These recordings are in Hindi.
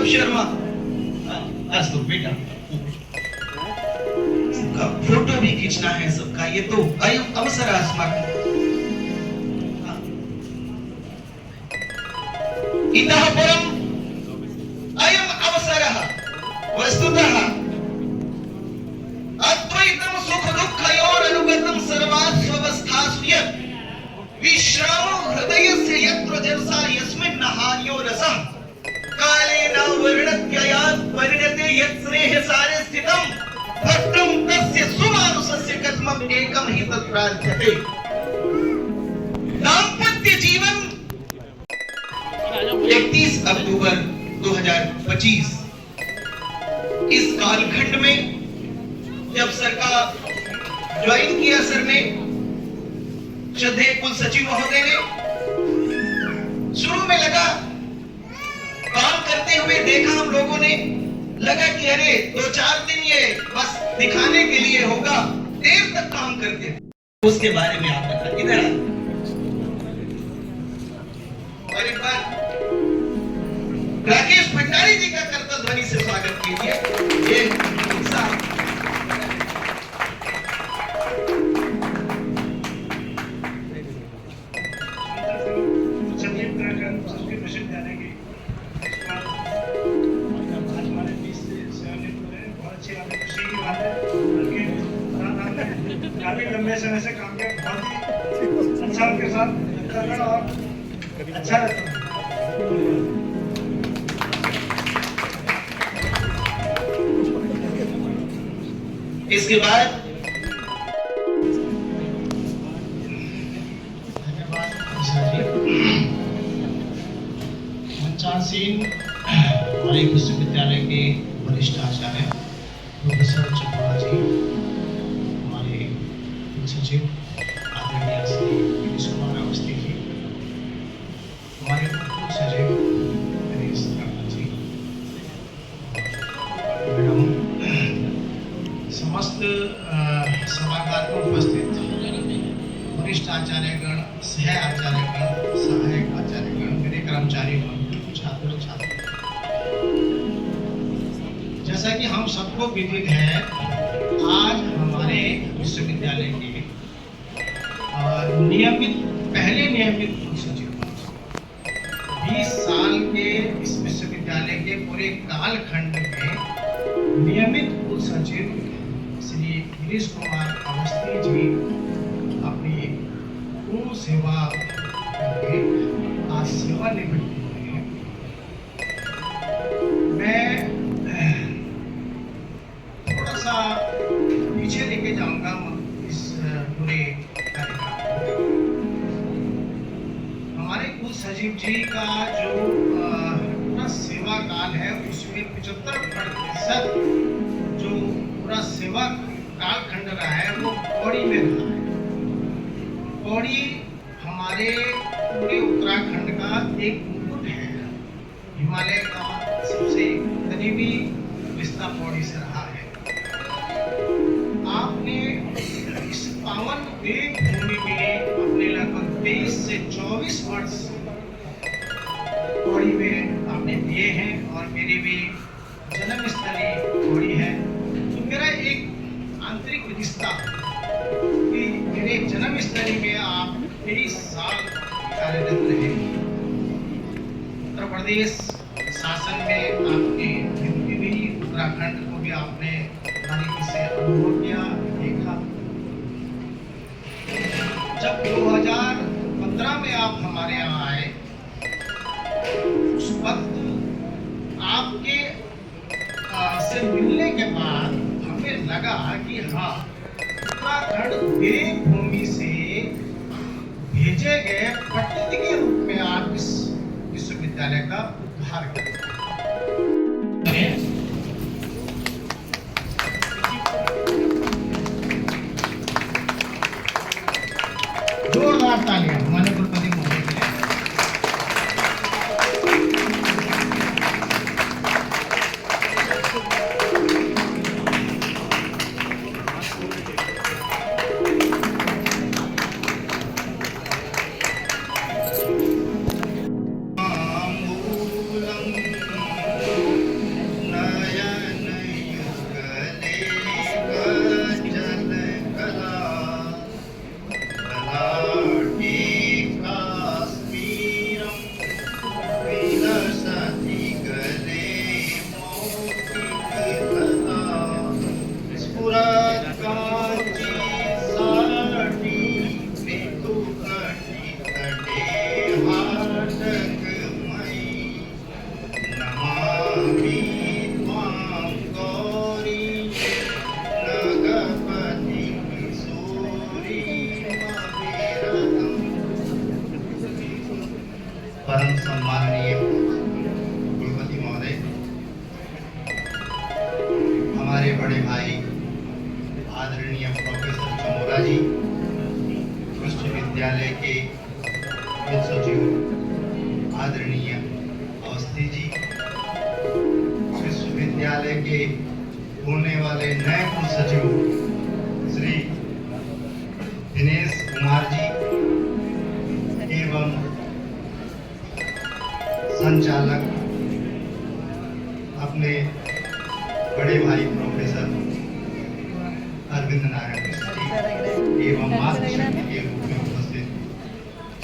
शर्मा, अस्तु बेटा, सबका फोटो भी खींचना है सबका, ये तो अयम अवसर अस्माकं। इतः परम् अयम अवसरः वस्तुतः अद्वैतं सुख दुःखयोरनुगतं सर्वास्वस्थासु यत् विश्रामो हृदयस्य यत्र जलसा यस्मिन् हार्यो रसः कालेन वर्णत्ययात् परिणते यत् स्नेहसारे स्थितं भक्तं तस्य सुमानुषस्य कथमं एकं हि तत् प्रार्थ्यते। दाम्पत्य जीवन 31 अक्टूबर 2025 इस कालखंड में जब सरकार ज्वाइन किया सर ने, श्रद्धेय कुल सचिव महोदय ने, शुरू में लगा काम करते हुए देखा हम लोगों ने, लगा कि अरे 2-4 दिन ये बस दिखाने के लिए होगा, देर तक काम करते। उसके बारे में आप बता, इधर और एक बार राकेश भंडारी जी का करता ध्वनि से स्वागत कीजिए। ये उत्साह काफी लंबे समय से काम किया, बहुत ही अच्छा उनके साथ करना और अच्छा लगता है। इसके बाद धन्यवाद मंचासीन हमारे विश्वविद्यालय के वरिष्ठ आचार्य प्रोफेसर चपड़ा जी, हमारे सचिव आदरणीय श्री गिरीश कुमार अवस्थी जी, हमारे उप सचिव गणेश राणा जी, मैडम, समस्त सभागार में उपस्थित वरिष्ठ आचार्यगण, सह आचार्यगण, सहायक आचार्यगण, मेरे कर्मचारीगण, छात्र छात्र, जैसा कि हम सबको विदित है, आज हमारे विश्वविद्यालय के पहले नियमित कुल सचिव 20 साल के इस विश्वविद्यालय के पूरे कालखंड में नियमित कुल सचिव श्री गिरीश कुमार अवस्थी जी अपनी पूर्ण सेवा करके आज सेवानिवृत्त हुए हैं। मैं थोड़ा सा पीछे लेके जाऊंगा इस पूरे कार्यक्रम को। हमारे कुल सचिव जी का जो पूरा सेवा काल है उसमें 75% जो पूरा सेवा कालखंड रहा है वो पौड़ी में रहा है। पौड़ी हमारे पूरे उत्तराखंड का एक मुकुट है, हिमालय का सबसे करीबी रिश्ता पौड़ी से रहा है। आपने इस पावन देवभूमि में अपने लगभग 23 से 24 वर्ष पौड़ी में आपने दिए हैं और मेरी भी जन्मस्थली पौड़ी है, तो मेरा एक आंतरिक रिश्ता कि मेरे जन्मस्थली में आप 23 साल कार्यरत रहे। उत्तर प्रदेश शासन में आपने भी उत्तराखंड को भी आपने बारीकी से अनुभव किया, देखा। जब 2015 में आप हमारे यहाँ आए, उस वक्त आपके से मिलने के बाद हमें लगा कि हाँ, उत्तराखंड देवभूमि से भेजे गए पट्टित के रूप में आप इस विश्वविद्यालय का उद्धार करें। जोरदार तालियां हमारे कुलपति महोदय के लिए। परम सम्माननीय कुलपति महोदय, हमारे बड़े भाई आदरणीय प्रोफेसर चमोरा जी, विश्वविद्यालय के कुल सचिव आदरणीय अवस्थी जी, विश्वविद्यालय के होने वाले नए कुल सचिव श्री दिनेश कुमार जी एवं संचालक अपने बड़े भाई प्रोफेसर अरविंद नारायण मिश्र जी एवं मार्गदर्शक के रूप में उपस्थित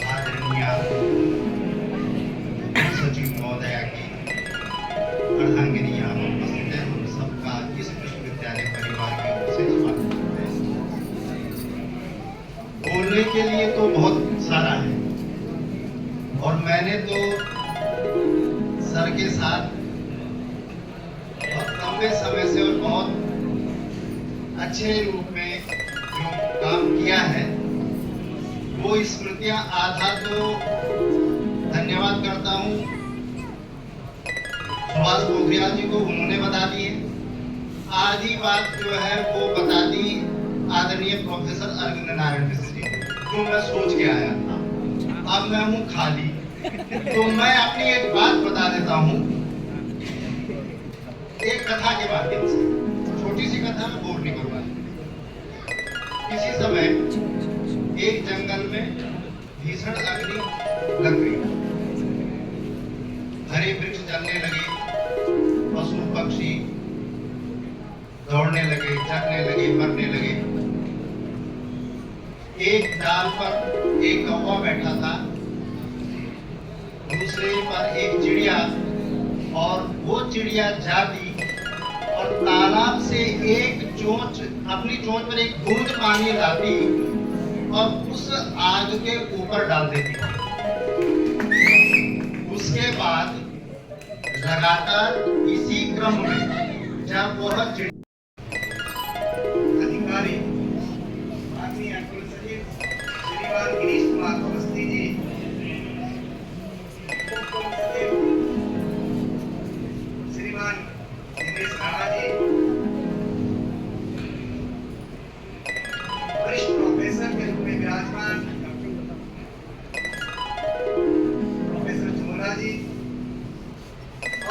आदरणीय सचिव महोदया की अर्धांगिनी यहाँ पर उपस्थित है। हम सबका इस विश्वविद्यालय परिवार की ओर से स्वागत करते हैं। बोलने के लिए तो बहुत सारा है और मैंने तो सर के साथ बहुत लंबे समय से और बहुत अच्छे रूप में जो काम किया है वो स्मृतियां आधा तो धन्यवाद करता हूं सुभाष पोखरियाल जी को, उन्होंने बता दिए। आधी बात जो है वो बता दी आदरणीय प्रोफेसर अरविंद नारायण मिश्र जी, जो मैं सोच के आया था। अब मैं हूँ खाली, तो मैं अपनी एक बात बता देता हूँ एक कथा के माध्यम से। छोटी सी कथा में बोर नहीं करूंगा। किसी समय एक जंगल में भीषण अग्नि लग गई, हरे वृक्ष जलने लगे, पशु पक्षी दौड़ने लगे, चरने लगे, मरने लगे। एक डाल पर एक कौवा बैठा था, दूसरे पर एक चिड़िया, और वो चिड़िया जाती और तालाब से एक चोंच, अपनी चोंच पर एक बूंद पानी लाती और उस आग के ऊपर डाल देती। उसके बाद लगातार इसी क्रम में जब वह अधिकारी माननीय कुल सचिव श्रीमान गिरीश कुमार अवस्थी जी, कुल सचिव श्रीमान दिनेश राणा जी, वरिष्ठ प्रोफेसर के रूप में विराजमान प्रोफेसर चमोरा जी,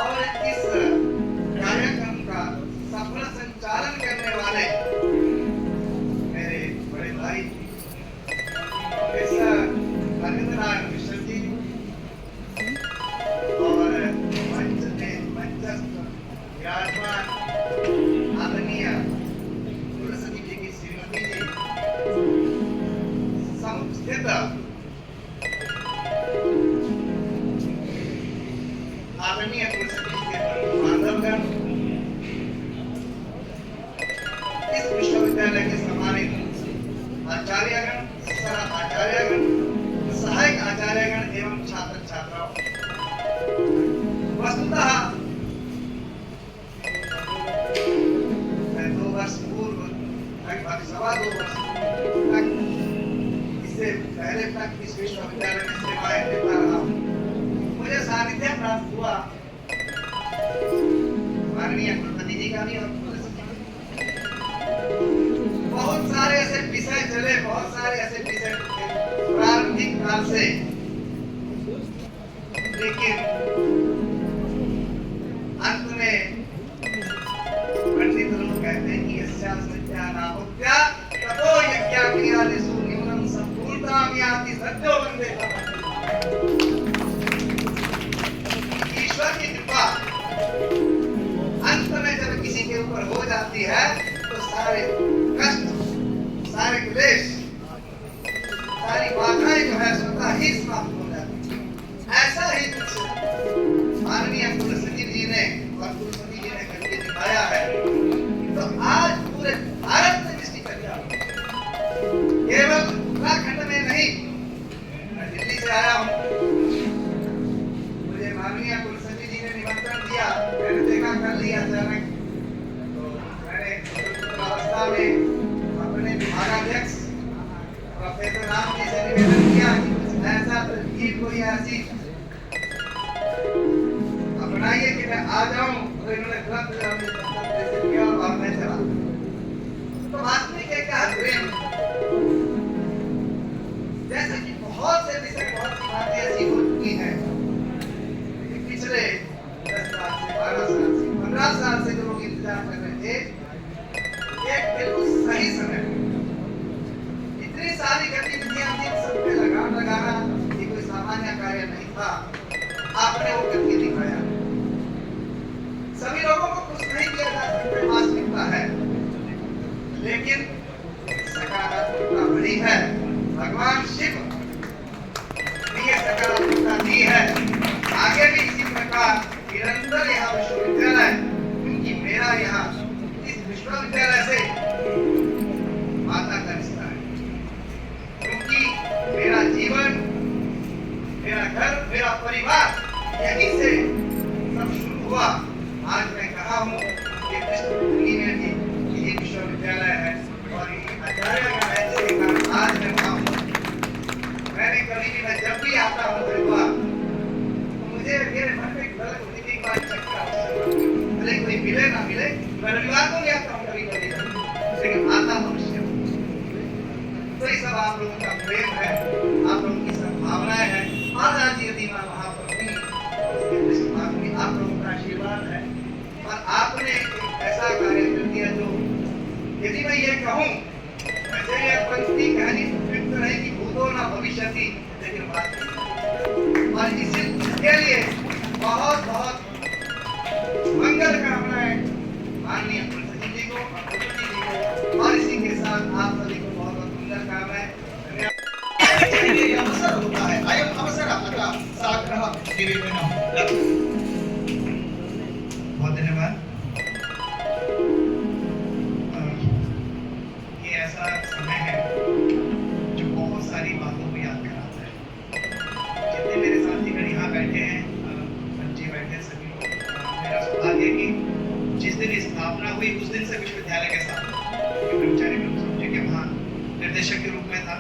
और इस कार्यक्रम का सफल संचालन करने वाले मेरे बड़े भाई प्रोफेसर अरविंद नारायण मिश्र जी, और मंच में मंचस्थ विराजमान आदरणीय कुलसचिव जी की श्रीमती जी, समुपस्थित आदरणीय कुलसचिव के बांधवगण, इस विश्वविद्यालय के सम्मानित आचार्यगण, सह आचार्यगण, सहायक आचार्यगण एवं छात्र छात्राओं, वस्तुतः मैं 2 वर्ष पूर्व, लगभग 2.25 वर्ष तक, इससे पहले तक इस विश्वविद्यालय में सेवाएं देता रहा हूं। मुझे सानिध्य प्राप्त हुआ माननीय कुलपति जी का भी और बहुत सारे ऐसे विषय चले, बहुत सारे ऐसे विषय प्रारंभिक काल से, लेकिन अंत में पंडित लोग कहते हैं कि यस्या सत्या नाहुत्या ततो यज्ञाक्रियादिषु न्यूनं सम्पूर्णतां याति सद्यो वन्दे। ईश्वर की कृपा अंत में जब किसी के ऊपर हो जाती है तो सारे कष्ट, सारे क्लेश, सारी बाधाएं जो है स्वतः ही समाप्त हो जाती है। ऐसा ही कुछ माननीय कुल सचिव जी ने और कुलपति जी ने करके दिखाया है। तो आज पूरे भारत में जिसकी चर्चा, केवल उत्तराखंड में नहीं, मैं दिल्ली से आया हूँ, मुझे माननीय कुल सचिव जी ने निमंत्रण दिया, मैंने देखा कर लिया अचानक, तो मैंने अवस्था में अपने विभागाध्यक्ष प्रोफेसर राम जी से निवेदन किया कि कुछ ऐसा कोई ऐसी बनाइए कि मैं आ जाऊं, तो इन्होंने तुरंत किया और मैं चला। तो वास्तविक एक प्रेम, जैसे कि बहुत से विषय, बहुत सी बातें ऐसी हो चुकी हैं कि पिछले 10 साल से, 12 साल से, 15 साल से जो लोग इंतजार कर रहे थे, एक बिल्कुल सही समय, इतनी सारी गतिविधियां थी, सब पे लगाम लगाना ये कोई सामान्य कार्य नहीं था। आपने वो करके दिखाया। सभी लोगों को खुश नहीं किया जा सकता, वास्तविकता है, लेकिन सकारात्मकता बड़ी है। भगवान शिव ने ये सकारात्मकता दी है। आगे भी इसी प्रकार निरंतर यहाँ विश्वविद्यालय, क्योंकि मेरा यहाँ इस विश्वविद्यालय से माता का रिश्ता है, क्योंकि मेरा जीवन, मेरा घर, मेरा परिवार यहीं से सब शुरू हुआ। आज मैं कहा हूँ कि पृष्ठभूमि में भी ये विश्वविद्यालय है और ये आचार्य का ऐसे काम आज मैं वहाँ हूँ। मैंने कभी भी, मैं जब भी आता हूँ परिवार, तो मुझे मेरे मन में गलत होने की बात चक्कर भले कोई मिले ना मिले, मैं रविवार को भी आता हूँ कभी कभी, लेकिन आता मनुष्य। तो ये सब आप लोगों का प्रेम है, आप लोगों की संभावनाएं हैं। और आज यदि मैं वहां पर भी, आप लोगों का आशीर्वाद है और आपने एक ऐसा कार्य कर दिया जो, यदि मैं ये कहूँ, वैसे ये पंक्ति कहनी उपयुक्त रहेगी, भूतो न भविष्यति, लेकिन बात, और इसके लिए बहुत बहुत मंगल कामनाएं माननीय प्रिंसिपल जी को और जी को, और इसी के साथ आप सभी को बहुत बहुत मंगल कामनाएं। ये अवसर होता है, अयम अवसर अतः साग्रह निवेदनम। बहुत धन्यवाद। ये ऐसा समय है जो बहुत सारी बातों को याद कराता है। जितने मेरे साथीगण यहाँ बैठे हैं, बच्चे बैठे हैं, सभी लोग, मेरा सौभाग्य है कि जिस दिन स्थापना हुई उस दिन से विश्वविद्यालय के साथ कर्मचारी में समझे कि वहाँ निर्देशक के रूप में था।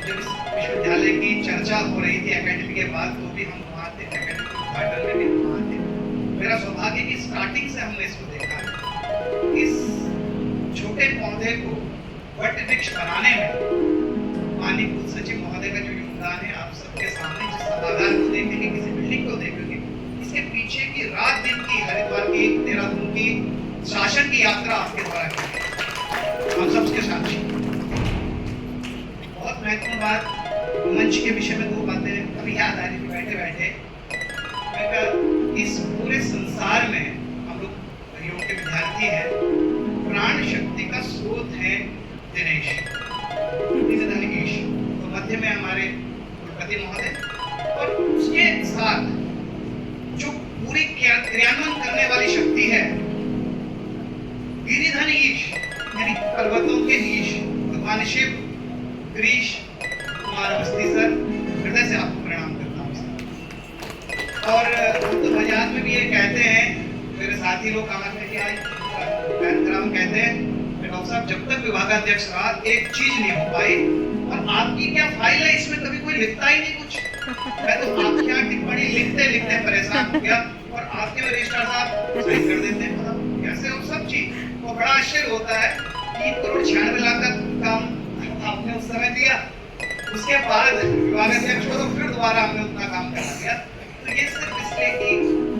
जब इस विश्वविद्यालय की चर्चा हो रही थी एकेडमी के बाद, तो भी हम वहाँ थे, एकेडमी उद्घाटन में भी वहाँ थे। मेरा सौभाग्य कि स्टार्टिंग से हमने इसको देखा है। इस छोटे पौधे को वट वृक्ष बनाने में माननीय कुल सचिव महोदय का जो योगदान है, आप सबके सामने जिस सभागार को देखेंगे, किसी बिल्डिंग को देखेंगे, इसके पीछे की रात दिन की हरिद्वार की, देहरादून की शासन की यात्रा आपके द्वारा की, हम सबके साक्षी। बहुत महत्वपूर्ण बात, मंच के विषय में 2 बातें अभी याद आ रही थी बैठे बैठे। इस पूरे संसार में हम लोग योग के विद्यार्थी हैं, प्राण शक्ति का स्रोत है दिनेश, ईश, तो मध्य में हमारे कुलपति महोदय, और उसके साथ जो पूरी क्रियान्वयन करने वाली शक्ति है गिरिधन ईश, यानी पर्वतों के ईश भगवान शिव, ग्रीश कुमार अवस्थी सर, हृदय से आपको प्रणाम करता हूँ सर। और हम तो मजाक में भी ये कहते हैं, मेरे साथी लोग कहा थे कि आज हम कहते हैं डॉक्टर साहब जब तक विभागाध्यक्ष रहा एक चीज नहीं हो पाई, और आपकी क्या फाइल है इसमें कभी कोई लिखता ही नहीं कुछ। मैं तो आपकी यहाँ टिप्पणी लिखते लिखते परेशान हो गया, और आपके रजिस्ट्रार साहब सही कर देते हैं, मतलब कैसे वो सब चीज, वो बड़ा आश्चर्य होता है। 3 करोड़ 96 लाख का काम आपने उस समय दिया, उसके बाद विभागाध्यक्ष को तो फिर दोबारा हमने उतना काम करा दिया। तो ये सिर्फ इसलिए कि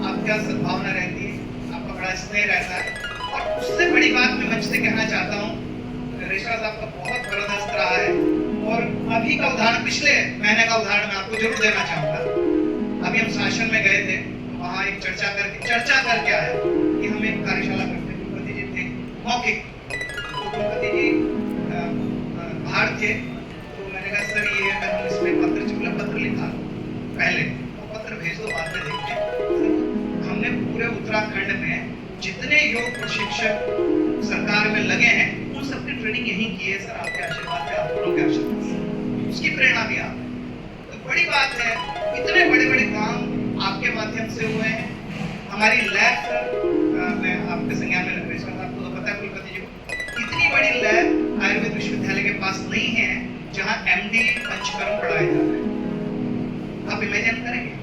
आपका सद्भावना रहती है, आपका बड़ा स्नेह रहता है। और उससे बड़ी बात मैं मंच से कहना चाहता हूँ, रजिस्ट्रार साहब का बहुत जबरदस्त रहा है, और अभी का उदाहरण, पिछले महीने का उदाहरण मैं आपको जरूर देना चाहूँगा। अभी हम शासन में गए थे, तो वहाँ एक चर्चा करके आए कि हम एक कार्यशाला करते हैं। कुलपति जी थे मौखिक, तो कुलपति जी बाहर थे, तो मैंने कहा सर ये अगर हम इसमें पत्र लिखा पहले, तो पत्र भेज दो, बाद में देखते हैं। हमने पूरे उत्तराखंड में जितने योग प्रशिक्षक सरकार में लगे हैं, उन सबकी ट्रेनिंग यहीं की है सर, आपके आशीर्वाद से, आप लोगों के आशीर्वाद से, उसकी प्रेरणा भी आप। तो बड़ी बात है, इतने बड़े बड़े काम आपके माध्यम से हुए हैं। हमारी लैब सर, मैं आपके संज्ञान में लग रही सर, आपको तो पता है कुलपति जी को, इतनी बड़ी लैब आयुर्वेद विश्वविद्यालय के पास नहीं है जहाँ MD पंचकर्म पढ़ाया जा रहा है। आप इमेजिन करेंगे,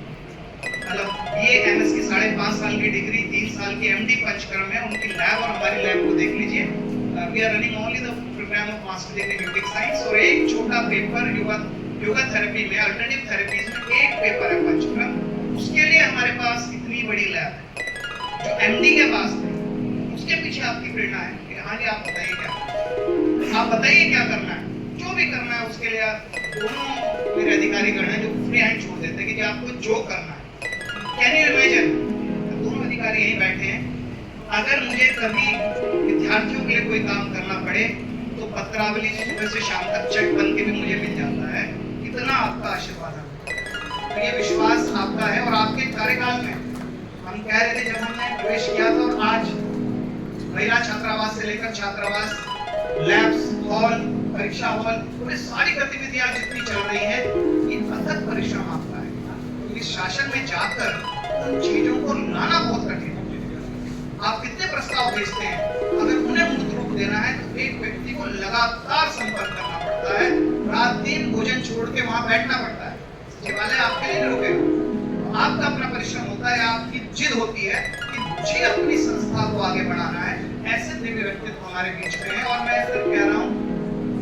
मतलब BA MS की 5.5 5 साल की डिग्री, 3 साल की MD पंचकर्म है, उनकी लैब और हमारी लैब को देख लीजिए। We are running only the program of master degree in yogic science, और एक छोटा पेपर योगा थेरेपी में, अल्टरनेटिव थेरेपीज में एक पेपर है पंचकर्म, उसके लिए हमारे पास इतनी बड़ी लैब है। जो MD के पास है उसके पीछे आपकी प्रेरणा है कि हाँ जी आप बताइए क्या, आप बताइए क्या करना है, जो भी करना है उसके लिए आप दोनों मेरे अधिकारी गण हैं जो फ्री हैंड छोड़ देते हैं कि जी आपको जो करना है। कैन यू इमेजिन, दोनों अधिकारी यहीं बैठे हैं, अगर मुझे कभी विद्यार्थियों के लिए कोई काम करना पड़े तो पत्रावली सुबह से शाम तक चेक बन के भी मुझे मिल जाता है। इतना आपका आशीर्वाद है, तो ये विश्वास आपका है। और आपके कार्यकाल में हम कह रहे थे जब हमने प्रवेश किया था, और आज महिला छात्रावास से लेकर छात्रावास, लैब्स, हॉल, परीक्षा हॉल, पूरी सारी गतिविधियां जितनी चल रही है, ये अथक परिश्रम आपका है। क्योंकि शासन में जाकर उन चीजों को लाना बहुत कठिन है। आप कितने प्रस्ताव भेजते हैं, अगर उन्हें मूर्त रूप देना है तो एक व्यक्ति को लगातार संपर्क करना पड़ता है, रात दिन भोजन छोड़ के वहां बैठना पड़ता है। सचिवालय आपके लिए नहीं रुकेगा, आपका अपना परिश्रम होता है, आपकी जिद होती है कि मुझे अपनी संस्था को आगे बढ़ाना है। ऐसे दिव्य व्यक्तित्व हमारे बीच में है। और मैं सिर्फ कह रहा हूँ,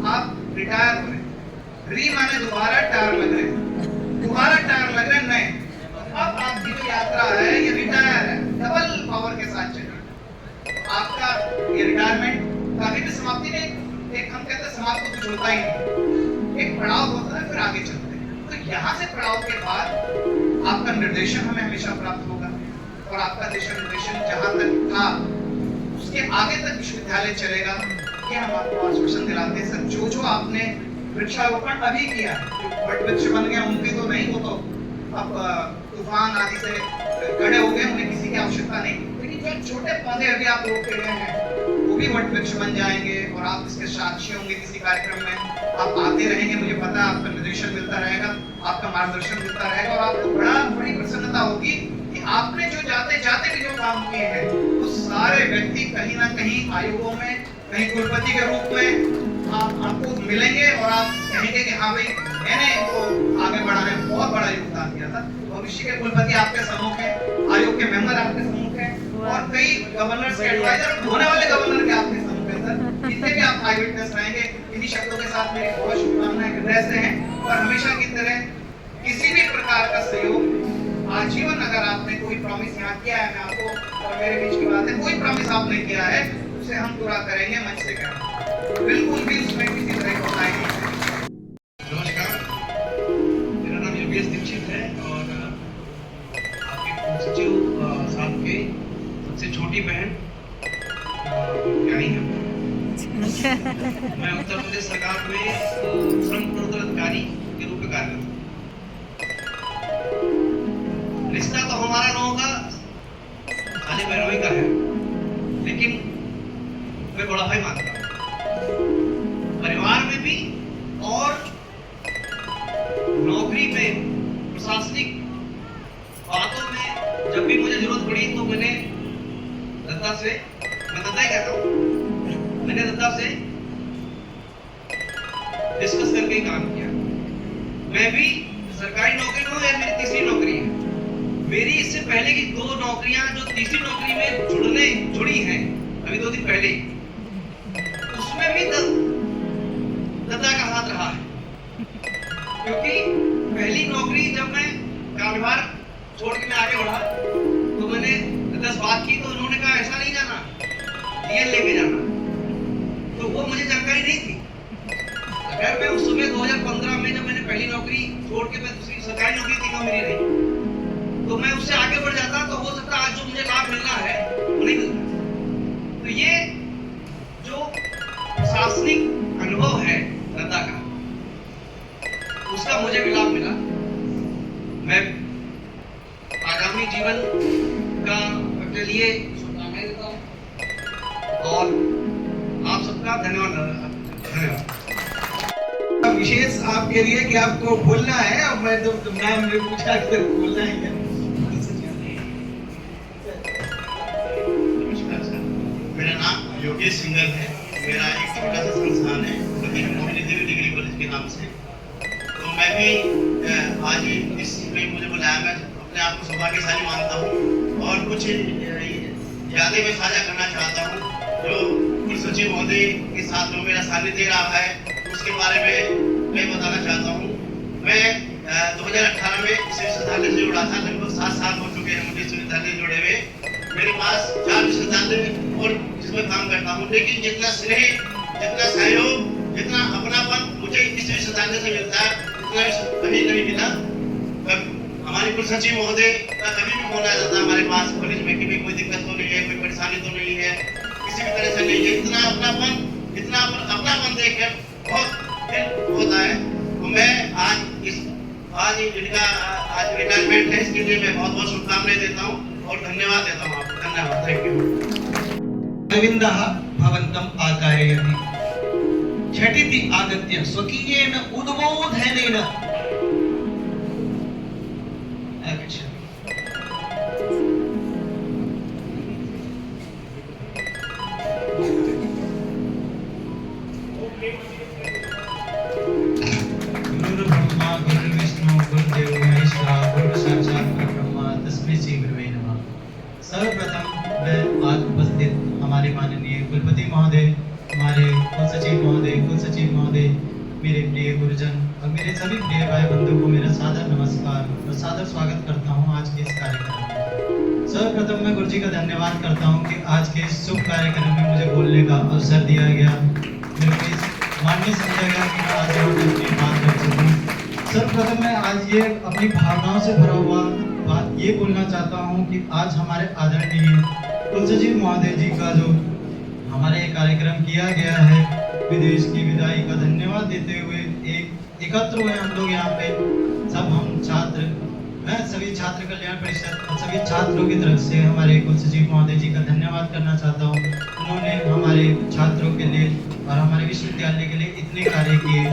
आप रिटायर हो रहे, री माने दोबारा टायर लग रहे, दोबारा टायर लग रहे नए। अब आपकी जो यात्रा है ये रिटायर है, डबल पावर के साथ चल रही है। आपका ये रिटायरमेंट कभी भी समाप्ति नहीं, एक हम कहते हैं समाप्त तो कुछ होता ही नहीं, एक पड़ाव होता है, फिर आगे चलते हैं। तो यहाँ से पड़ाव के बाद आपका निर्देशन हमें हमेशा प्राप्त होगा, और आपका दिशा निर्देशन जहाँ तक था उसके आगे तक विश्वविद्यालय चलेगा, ये हम आपको आश्वासन दिलाते हैं। सर, जो आपने वृक्षारोपण अभी किया, बट वृक्ष बन गया उनके तो नहीं, वो तो अब तूफान आदि से खड़े हो गए, उन्हें किसी की आवश्यकता नहीं, लेकिन जो छोटे पौधे अभी आप रोके गए हैं वो भी वट वृक्ष बन जाएंगे, और आप इसके साक्षी होंगे किसी कार्यक्रम में, आप आते रहेंगे, मुझे पता है आपका निर्देशन मिलता रहेगा, आपका मार्गदर्शन मिलता रहेगा, और आपको बड़ी प्रसन्नता होगी कि आपने जो जाते जाते भी जो काम किए हैं वो सारे व्यक्ति कहीं ना कहीं आयोगों में, कहीं कुलपति के रूप में आपको मिलेंगे, और आप कहेंगे कि हाँ भाई मैंने इनको आगे बढ़ाने में बहुत बड़ा योगदान दिया था। भविष्य के कुलपति आपके सम्मुख है, आयोग के मेंबर आपके सम्मुख है, और कई गवर्नर के एडवाइजर, होने वाले गवर्नर के आपके सम्मुख है। सर, जितने भी आप आई विटनेस रहेंगे, इन्हीं शब्दों के साथ मेरी बहुत शुभकामनाएं हृदय से हैं। और हमेशा की तरह किसी भी प्रकार का सहयोग आजीवन, अगर आपने कोई प्रॉमिस यहाँ किया है, मैं आपको और मेरे बीच की बात है, कोई प्रॉमिस आपने किया है उसे हम पूरा करेंगे, मंच से करेंगे, बिल्कुल भी उसमें किसी तरह की कोताही नहीं है। नमस्कार, मेरा नाम योगेश दीक्षित है, और आपके सचिव साहब के सबसे छोटी बहन ज्ञानी है। मैं उत्तर प्रदेश सरकार में श्रम प्रोन्नत अधिकारी के रूप में कार्यरत हूँ। रिश्ता तो हमारा लोगों का खाली बहनोई का है, लेकिन मैं बड़ा भाई मानता हूँ, परिवार में भी और नौकरी में, प्रशासनिक बातों में। जब भी मुझे जरूरत पड़ी तो मैंने दत्ता से, मैं दत्ता ही कहता हूँ, मैंने दत्ता से डिस्कस करके ही काम किया। मैं भी सरकारी नौकरी में हूँ, या मेरी तीसरी नौकरी है। मेरी इससे पहले की 2 नौकरियां जो तीसरी नौकरी में जुड़ी हैं, अभी 2 दिन पहले, उसमें भी दत्ता का हाथ रहा है। क्योंकि पहली नौकरी जब मैं कार्यभार छोड़ के मैं आगे बढ़ा तो मैंने दत्ता से बात की, तो उन्होंने कहा ऐसा नहीं जाना, डीएल लेके जाना। तो वो मुझे जानकारी नहीं थी। अगर मैं उस समय 2015 में जब मैंने पहली नौकरी छोड़ के मैं दूसरी सरकारी नौकरी 3 मेरी रही, तो मैं उससे आगे बढ़ जाता, तो हो सकता आज जो मुझे लाभ मिलना है वो नहीं मिलता। तो ये जो प्रशासनिक अनुभव है दत्ता का, उसका मुझे भी लाभ मिला। मैं आगामी जीवन का के लिए शुभकामनाएं देता हूँ, और आप सबका धन्यवाद। विशेष आपके लिए कि आपको बोलना है, और मैं तो नाम ने पूछा कि बोलना है क्या? नमस्कार सर, मेरा नाम योगेश सिंगर है। मेरा एक छोटा सा संस्थान है डिग्री कॉलेज के नाम से। तो मैं भी आज इसमें मुझे बुलाया, मैं अपने आप को सौभाग्यशाली मानता हूँ। और कुछ यादें मैं साझा करना चाहता हूँ जो कुल सचिव महोदय के साथ जो मेरा सानिध्य रहा है उसके बारे में मैं बताना चाहता हूँ। मैं 2018 में इस विश्वविद्यालय से जुड़ा था। लगभग 7 साल हो चुके हैं मुझे इस विश्वविद्यालय जुड़े हुए। मेरे पास 4 विश्वविद्यालय और जिसमें काम करता हूँ, लेकिन जितना स्नेह, जितना सहयोग, जितना अपनापन मुझे इस विश्वविद्यालय से मिलता है उतना कहीं नहीं मिला। हमारे कुल सचिव महोदय का कभी भी फोन आ जाता है हमारे पास कॉलेज में कि भाई कोई दिक्कत तो नहीं है, कोई परेशानी तो नहीं है, किसी भी तरह से नहीं है। इतना अपनापन देखकर बहुत दिल होता है। तो मैं आज इनका आज रिटायरमेंट है, इसके लिए मैं बहुत बहुत शुभकामनाएं देता हूँ और धन्यवाद देता हूँ आपको। धन्यवाद, थैंक यू। अरविन्दः भवन्तम् आकारयति झटिति आगत्य स्वकीयेन उद्बोधनेन आगच्छति। गुरुर्ब्रह्मा गुरुर्विष्णु गुरुर्देवो महेश्वरः गुरुसाक्षात् परब्रह्म तस्मै श्री गुरुवे नमः। सर्वप्रथम मैं आज उपस्थित हमारे माननीय कुलपति महोदय, हमारे कुल सचिव महोदय, मेरे प्रिय गुरुजन और मेरे सभी प्रिय भाई बंधुओं को मेरा सादर नमस्कार और सादर स्वागत करता हूँ आज के इस कार्यक्रम में। सर्वप्रथम मैं गुरु जी का धन्यवाद करता हूँ कि आज के इस शुभ कार्यक्रम में मुझे बोलने का अवसर दिया गया। मेरे को इस माननीय समझा गया कि मैं आज यहाँ पर अपनी बात रख सकूँ। सर्वप्रथम मैं आज ये अपनी भावनाओं से भरा हुआ बात ये बोलना चाहता हूँ कि आज हमारे आदरणीय कुल सचिव महोदय जी का जो हमारे कार्यक्रम किया गया है विदेश की विदाई का धन्यवाद देते हुए एक एकत्र हुए हम लोग यहाँ पे सब हम छात्र, मैं सभी छात्र कल्याण परिषद और सभी छात्रों की तरफ से हमारे कुल सचिव महोदय जी का धन्यवाद करना चाहता हूँ। उन्होंने हमारे छात्रों के लिए और हमारे विश्वविद्यालय के लिए इतने कार्य किए,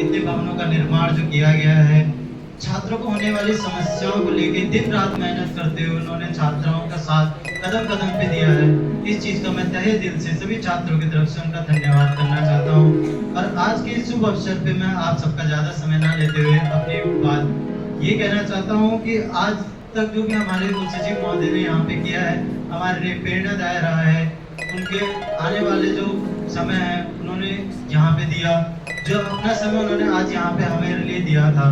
इतने भवनों का निर्माण जो किया गया है, छात्रों को होने वाली समस्याओं को लेकर दिन रात मेहनत करते हुए उन्होंने छात्राओं का साथ कदम कदम पे दिया है। इस चीज का मैं तहे दिल से सभी छात्रों की तरफ से उनका धन्यवाद करना चाहता हूँ। और आज के इस शुभ अवसर पे मैं आप सबका ज्यादा समय ना लेते हुए अपनी बात ये कहना चाहता हूँ कि आज तक जो भी हमारे कुल सचिव महोदय ने यहाँ पे किया है हमारे लिए प्रेरणादायक रहा है। उनके आने वाले जो समय है उन्होंने यहाँ पे दिया, जो अपना समय उन्होंने आज यहाँ पे हमारे लिए दिया था।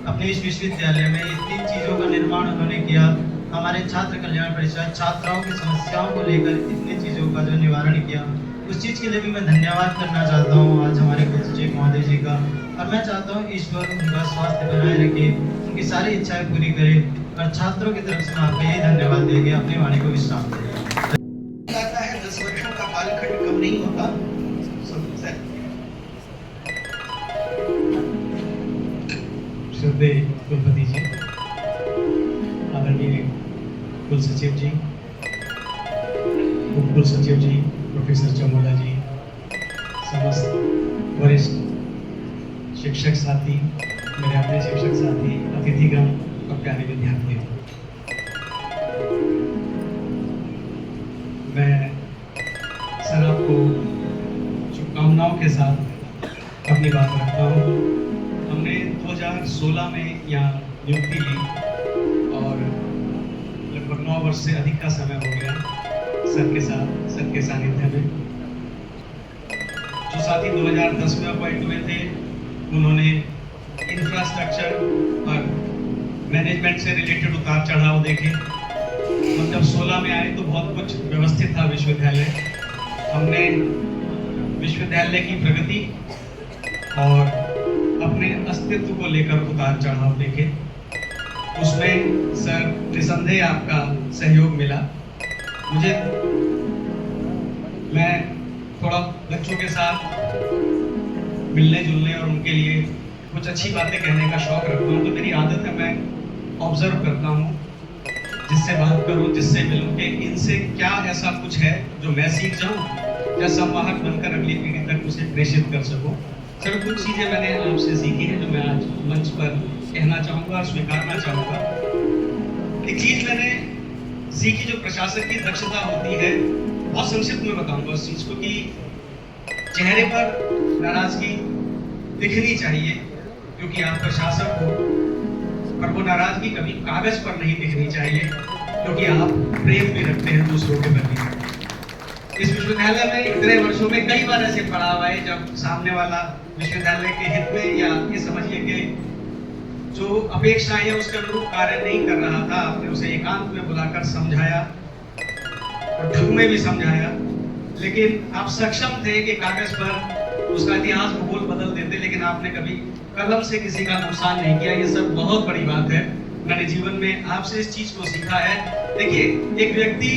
अपने इस विश्वविद्यालय में इतनी चीज़ों का निर्माण उन्होंने किया, हमारे छात्र कल्याण परिषद छात्राओं की समस्याओं को लेकर इतनी चीज़ों का जो निवारण किया, उस चीज़ के लिए भी मैं धन्यवाद करना चाहता हूँ आज हमारे कुल सचिव महोदय जी का। और मैं चाहता हूँ ईश्वर उनका स्वास्थ्य बनाए रखे, उनकी सारी इच्छाएं पूरी करे और छात्रों की तरफ से मैं आपको यही धन्यवाद देंगे, अपनी वाणी को विश्राम दें। आता है 10 वर्षों का कालखंड कम नहीं होता। श्रद्धेय कुलपति जी, आदरणीय कुल सचिव जी, उप कुल सचिव जी, प्रोफेसर चमोला जी, समस्त वरिष्ठ शिक्षक साथी, मेरे अपने शिक्षक साथी, अतिथिगण और प्यारे विद्यार्थी, मैं सर आपको शुभकामनाओं के साथ अपनी बात रखता हूँ। हमने 2016 में यहाँ नियुक्ति ली और लगभग 9 वर्ष से अधिक का समय हो गया सर के साथ, सर के सानिध्य में। जो साथी 2010 में अपॉइंट हुए थे उन्होंने इंफ्रास्ट्रक्चर और मैनेजमेंट से रिलेटेड उतार चढ़ाव देखे। हम जब 16 में आए तो बहुत कुछ व्यवस्थित था विश्वविद्यालय। हमने विश्वविद्यालय की प्रगति और अपने अस्तित्व को लेकर उतार चढ़ाव देखे। उसमें सर निसंदेह आपका सहयोग मिला। मैं थोड़ा बच्चों के साथ मिलने जुलने और उनके लिए कुछ अच्छी बातें कहने का शौक रखता हूँ, तो मेरी आदत है मैं ऑब्जर्व करता हूँ, जिससे बात करूँ, जिससे मिलूँ कि इनसे क्या ऐसा कुछ है जो मैं सीख जाऊँ या संवाहक बनकर अगली पीढ़ी तक उसे प्रेषित कर सकूँ। सर कुछ चीज़ें मैंने आपसे सीखी हैं जो मैं आज मंच पर कहना चाहूँगा और स्वीकारना चाहूँगा। एक चीज़ मैंने सीखी जो प्रशासक की दक्षता होती है, बहुत संक्षिप्त में बताऊँगा उस चीज़ को, कि चेहरे पर नाराजगी दिखनी चाहिए क्योंकि आप प्रशासक हो, पर वो नाराजगी कभी कागज पर नहीं दिखनी चाहिए क्योंकि आप प्रेम भी रखते हैं दूसरों के प्रति। इस विश्वविद्यालय में इतने वर्षों में कई बार ऐसे पड़ा हुआ है जब सामने वाला विश्वविद्यालय के हित में या ये समझिए कि जो अपेक्षाएं हैं उसके अनुरूप कार्य नहीं कर रहा था, आपने उसे एकांत में बुलाकर समझाया और ढंग में भी समझाया, लेकिन आप सक्षम थे कि कागज पर उसका इतिहास भूगोल बदल देते, लेकिन आपने कभी कलम से किसी का नुकसान नहीं किया। ये सब बहुत बड़ी बात है। मैंने जीवन में आपसे इस चीज को सीखा है। देखिए, एक व्यक्ति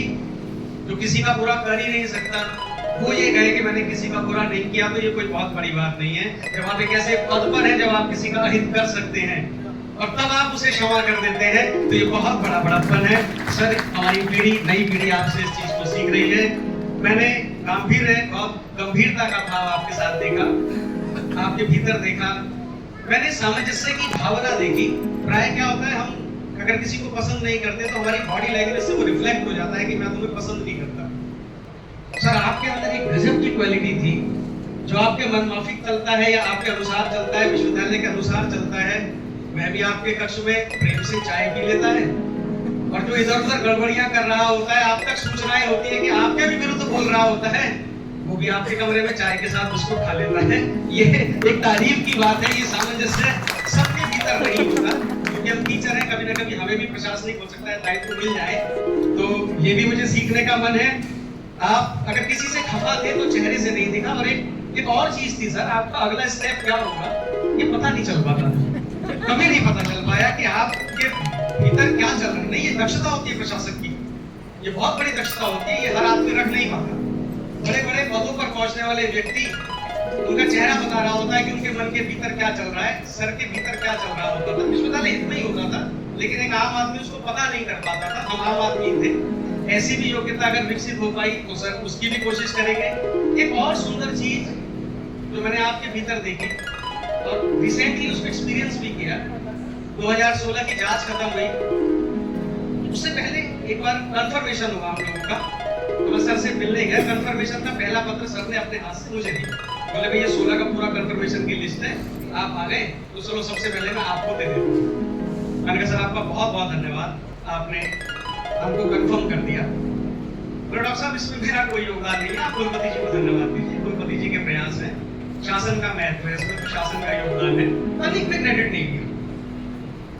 जो किसी का बुरा कर ही नहीं सकता, वो ये कहे कि मैंने किसी का बुरा नहीं किया, तो ये कोई बहुत बड़ी बात नहीं है। जब आप एक ऐसे पद पर हैं जब आप किसी का अहित कर सकते हैं और तब आप उसे क्षमा कर देते हैं, तो ये बहुत बड़ा बड़ापन है। सर, हमारी पीढ़ी, नई पीढ़ी आपसे इस चीज को सीख रही है। मैंने बहुत गंभीरता का भाव आपके साथ देखा, आपके भीतर देखा। मैंने सामंजस्य की भावना देखी। प्राय क्या होता है, हम अगर किसी को पसंद नहीं करते तो हमारी बॉडी लैंग्वेज से वो रिफ्लेक्ट हो जाता है कि मैं तुम्हें पसंद नहीं करता। सर, आपके अंदर एक गजब की क्वालिटी थी जो आपके मन माफिक चलता है या आपके अनुसार चलता है, विश्वविद्यालय के अनुसार चलता है। वह भी आपके कक्ष में प्रेम से चाय पी लेता है और जो इधर उधर गड़बड़ियां कर रहा होता है, आप तक सूचनाएं होती है कि आपके भी विरुद्ध बोल रहा होता है, वो भी आपके कमरे में चाय के साथ बिस्कुट खा लेता है। ये एक तारीफ की बात है। ये सामंजस्य सबके भीतर नहीं होता, क्योंकि हम टीचर हैं, कभी ना कभी हमें भी प्रशासनिक हो सकता है दायित्व मिल जाए, तो ये भी मुझे सीखने का मन है। आप अगर किसी से खफा थे तो चेहरे से नहीं दिखा। और एक और चीज थी सर, आपका अगला स्टेप क्या होगा ये पता नहीं चल पाता, कभी नहीं पता चल पाया कि आपके भीतर क्या चल रहा है। नहीं, ये दक्षता होती है प्रशासक की, ये बहुत बड़ी दक्षता होती है। ये हर आदमी रख नहीं पाता। बड़े बड़े पदों पर पहुंचने वाले व्यक्ति, उनका चेहरा बता रहा होता है कि उनके मन के भीतर क्या चल रहा है, सर के भीतर क्या चल रहा होता था। विश्वविद्यालय इतना ही होता था, लेकिन एक आम आदमी उसको पता नहीं कर पाता था। हम आम आदमी थे। ऐसी भी योग्यता अगर विकसित हो पाई तो सर उसकी भी कोशिश करेंगे। एक और सुंदर चीज जो मैंने आपके भीतर देखी और रिसेंटली उसको एक्सपीरियंस भी किया, 2016 की जांच खत्म हुई, उससे पहले एक बार कंफर्मेशन हुआ हम लोगों का, तो मैं सर से मिलने गया। कंफर्मेशन का पहला पत्र सर ने अपने हाथ से मुझे दिया। बोले भैया 16 का पूरा कंफर्मेशन की लिस्ट है, आप आ गए तो चलो सबसे पहले मैं आपको दे देता हूँ। मैंने कहा सर आपका बहुत बहुत धन्यवाद, आपने हमको कंफर्म कर दिया। बोले डॉक्टर साहब इसमें मेरा कोई योगदान नहीं है, आप कुलपति जी को धन्यवाद दीजिए, कुलपति जी के प्रयास है, शासन का महत्व है, इसमें प्रशासन का योगदान है, तनिक में क्रेडिट नहीं दिया।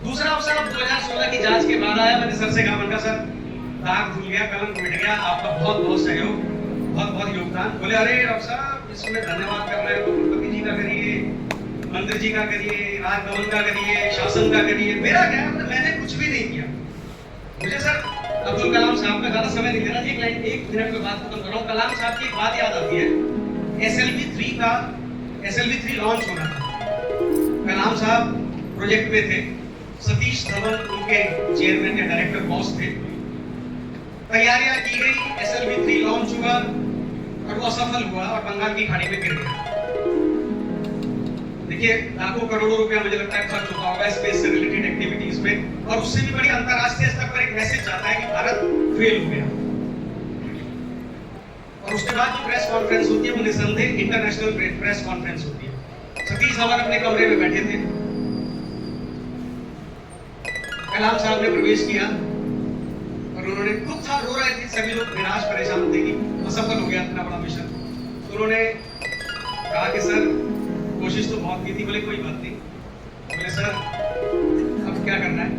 दूसरा अवसर अब 2016 की जांच के बाद आया। मैंने सर से कहा, मैंने कहा सर दाग धुल गया, कलंक मिट गया, आपका बहुत बहुत सहयोग, बहुत बहुत योगदान। बोले अरे डॉक्टर साहब इसमें धन्यवाद कर रहे हैं तो कुलपति जी का करिए, मंत्री जी का करिए, राजभवन का करिए, शासन का करिए, मेरा क्या है, मैंने कुछ भी नहीं किया। मुझे सर अब्दुल कलाम साहब का ज्यादा समय नहीं देना, एक मिनट में बात खत्म कर रहा हूँ। कलाम साहब की एक बात याद आती है, SLV3 लॉन्च होना था। कलाम साहब प्रोजेक्ट में थे, सतीश धवन उनके चेयरमैन या डायरेक्टर बॉस थे। तैयारियां की गई, SLV3 लॉन्च हुआ और वो असफल हुआ और बंगाल की खाड़ी में गिर गया। देखिए लाखों करोड़ों रुपया मुझे लगता है खर्च होता होगा स्पेस से रिलेटेड एक्टिविटीज में, और उससे भी बड़ी अंतरराष्ट्रीय स्तर पर एक मैसेज जाता है कि भारत फेल हो गया। और उसके बाद जो प्रेस कॉन्फ्रेंस होती है वो निसंदेह इंटरनेशनल प्रेस कॉन्फ्रेंस होती है। सतीश धवन अपने कमरे में बैठे थे, कलाम साहब ने प्रवेश किया और उन्होंने खुद था, रो रहे थे, सभी लोग निराश परेशान थे कि असफल हो गया इतना बड़ा मिशन। तो उन्होंने कहा कि सर कोशिश तो बहुत की थी। बोले कोई बात नहीं। बोले सर अब क्या करना है?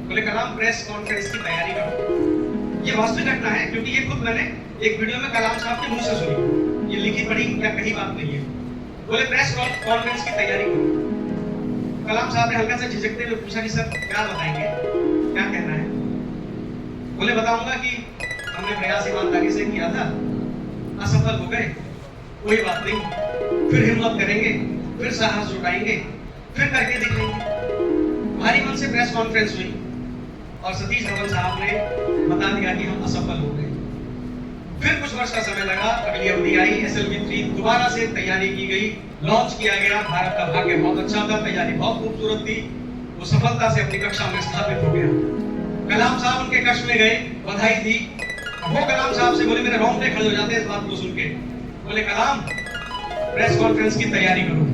बोले कलाम प्रेस कॉन्फ्रेंस की तैयारी करो। ये वास्तविक घटना है, क्योंकि ये खुद मैंने एक वीडियो में कलाम साहब के मुंह से सुनी, ये लिखी पढ़ी क्या कही बात नहीं है। बोले प्रेस कॉन्फ्रेंस की तैयारी करो। कलाम साहब ने हल्का सा झिझकते हुए पूछा कि सर क्या बताएंगे, क्या कहना है? बोले बताऊंगा कि हमने प्रयास ईमानदारी से किया था, असफल हो गए, कोई बात नहीं, फिर हिम्मत करेंगे, फिर साहस जुटाएंगे, फिर करके दिखाएंगे। भारी मन से प्रेस कॉन्फ्रेंस हुई और सतीश धवन साहब ने बता दिया कि हम असफल हो गए। फिर कुछ वर्ष का समय लगा, अगली अवधि आई, SLV3 दोबारा से तैयारी की गई, लॉन्च किया गया। भारत का भाग्य बहुत अच्छा था, तैयारी बहुत खूबसूरत थी, वो सफलता से अपनी कक्षा में स्थापित हो गया। कलाम साहब उनके कक्ष में गए, बधाई दी। वो कलाम साहब से बोले, मेरे रोंगटे खड़े हो जाते हैं इस बात को सुन के। बोले कलाम प्रेस कॉन्फ्रेंस की तैयारी करो।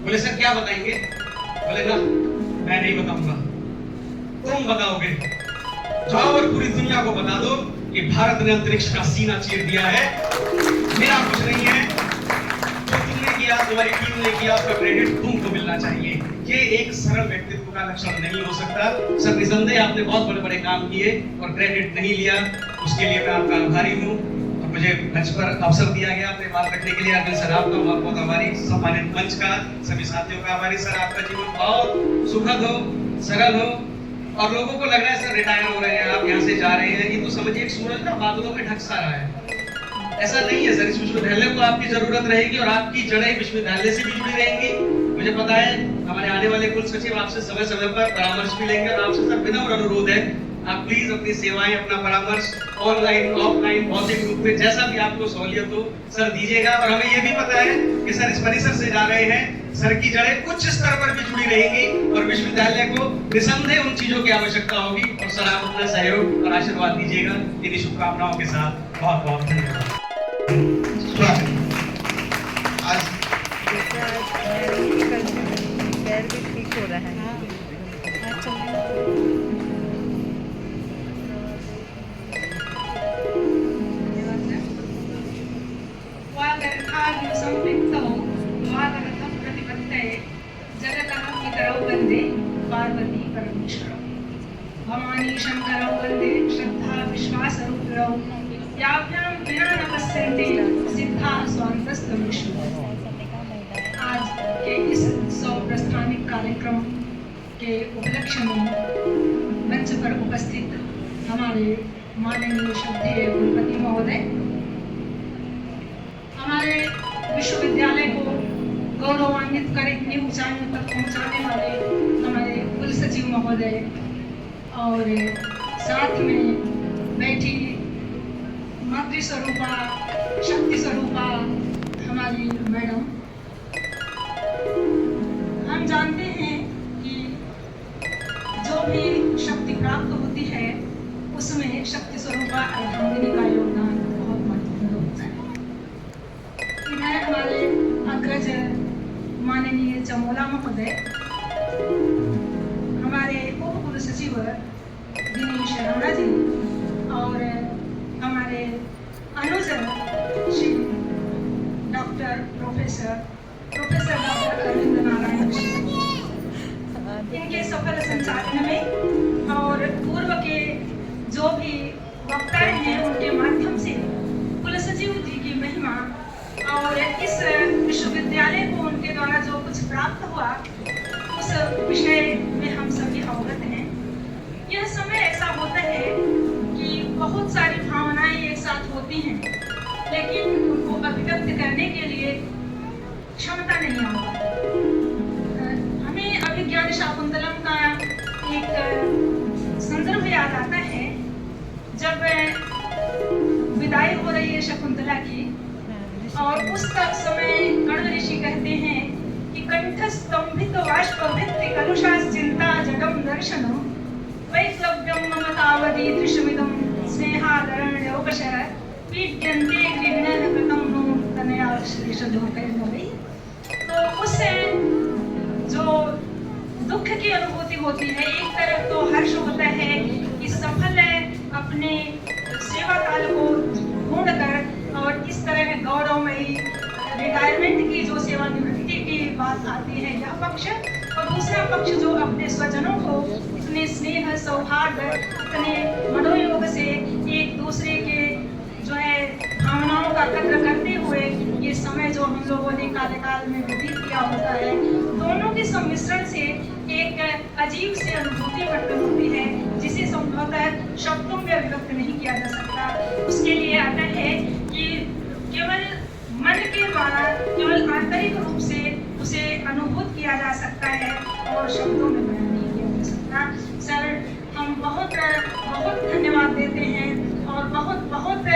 बोले सर क्या बताएंगे? बोले ना मैं नहीं बताऊंगा, तुम बताओगे। जाओ और पूरी दुनिया को बता दो कि भारत ने अंतरिक्ष का सीना चीर दिया है। मेरा कुछ नहीं है, जो तुमने किया, तुम्हारी टीम ने किया, उसका क्रेडिट तुमको मिलना चाहिए। ये एक सरल व्यक्तित्व का लक्षण नहीं हो सकता। सर निसंदेह आपने बहुत बड़े बड़े काम किए और क्रेडिट नहीं लिया, उसके लिए मैं आपका आभारी हूँ। और मुझे मंच पर अवसर दिया गया अपने बात रखने के लिए, अरविंद सर आपका बहुत बहुत आभारी, सम्मानित मंच का सभी साथियों का आभारी। सर आपका जीवन बहुत सुखद हो, सरल हो, और लोगों को लग रहा है सर रिटायर हो रहे हैं, आप यहाँ से जा रहे हैं, ये तो समझिए एक सूरज ना बादलों में ढक सा रहा है। ऐसा नहीं है सर, इस विश्वविद्यालय को आपकी जरूरत रहेगी और आपकी जड़ें विश्वविद्यालय से भी जुड़ी रहेंगी। मुझे पता है हमारे आने वाले कुल सचिव आपसे समय समय पर परामर्श भी लेंगे और आपसे सर विनम्र अनुरोध है, आप प्लीज अपनी सेवाएं, अपना परामर्श ऑनलाइन, ऑफलाइन, भौतिक रूप में जैसा भी आपको सहूलियत हो सर दीजिएगा। और हमें ये भी पता है कि सर इस परिसर से जा रहे हैं, सर की जड़ें उच्च स्तर पर भी जुड़ी रहेंगी और विश्वविद्यालय को निसंदेह उन चीजों की आवश्यकता होगी। और सर आप अपना सहयोग और आशीर्वाद दीजिएगा। इन्हीं शुभकामनाओं के साथ बहुत बहुत धन्यवाद। स्वागत। आज पैर भी ठीक हो रहा है। पार्वती परमेश्वरौ भवानी शंकरौ वंदे श्रद्धा विश्वास रूपौ याभ्यां विना न पश्यन्ते सिद्धा स्वान्तस्तमेषु। आज के इस सौप्रस्थानिक कार्यक्रम के उपलक्ष्य में मंच पर उपस्थित हमारे माननीय श्रद्धेय कुलपति महोदय, हमारे विश्वविद्यालय को गौरवान्वित कर इतनी ऊंचाइयों तक पहुंचाने वाले हमारे कुल सचिव महोदय, और साथ में बैठी मातृ स्वरूपा, शक्ति स्वरूपा हमारी मैडम। हम जानते हैं कि जो भी शक्ति प्राप्त होती है उसमें शक्ति स्वरूपा अर्धांगिनी का योगदान बहुत महत्वपूर्ण होता है। इधर हमारे अग्रज माननीय चमोला महोदय, हमारे उप कुल सचिव दिनेश राणा जी, और हमारे अनुज Shri doctor professor doctor Arvind Narayan, इनके सफल संचालन में और पूर्व के जो भी वक्ता हैं उनके माध्यम से कुल सचिव जी की महिमा और इस विश्वविद्यालय को उनके द्वारा जो कुछ प्राप्त हुआ उस विषय में हम सभी अवगत हैं। यह समय ऐसा होता है कि बहुत सारी भावनाएं एक साथ होती हैं, लेकिन उनको अभिव्यक्त करने के लिए क्षमता नहीं आ पाती। हमें अभिज्ञान शाकुंतलम का एक संदर्भ याद आता है, जब विदाई हो रही है शकुंतला की, और उस समय कण्व ऋषि कहते हैं कि कंठस्तंभित बाष्पवृत्ति कलुषास चिंता जडम दर्शनम वैक्लव्यम मम तावदी दृश्यमिदं स्नेहादरण्योपशर पीड्यन्ते गृहिणः कृतं नो तनया श्रीशोकैर्नवै। तो उससे जो दुख की अनुभूति होती है, एक तरफ तो हर्ष होता है कि सफल अपने सेवा काल को पूर्ण कर और इस तरह गौरवमयी रिटायरमेंट की जो सेवानिवृत्ति की बात आती है यह पक्ष, और दूसरा पक्ष जो अपने स्वजनों को इतने स्नेह सौहार्द इतने मनोयोग से एक दूसरे के जो है भावनाओं का कद्र करते हुए ये समय जो हम लोगों ने कार्यकाल में व्यतीत किया होता है, दोनों के सम्मिश्रण से एक अजीब सी अनुभूति प्रकट होती है जिसे संभवतः शब्दों में अभिव्यक्त नहीं किया जा सकता। उसके लिए आता है कि केवल मन के द्वारा, केवल आंतरिक रूप से उसे अनुभूत किया जा सकता है और शब्दों में बयान नहीं किया जा सकता। सर, हम बहुत बहुत धन्यवाद देते हैं और बहुत बहुत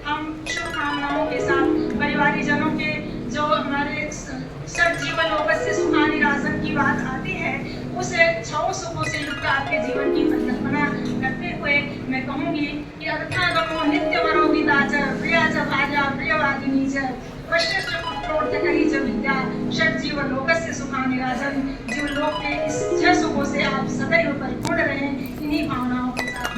हम शुभकामनाओं के साथ परिवारीजनों के जो हमारे सब जीवन लोकस्य सुखानि राजन की बात आती है, उस 6 सुखों से युक्त आपके जीवन की परिकल्पना करते हुए मैं कहूँगी कि अर्थागमो नित्य मरोगिता च प्रिया च भार्या प्रियवादिनी च वशिष्ठ पुत्रोर्थकरी च विद्या षट जीव लोकस्य सुखानि राजन। जीव लोक के इस 6 सुखों से आप सदैव परिपूर्ण रहें। इन्हीं भावनाओं के साथ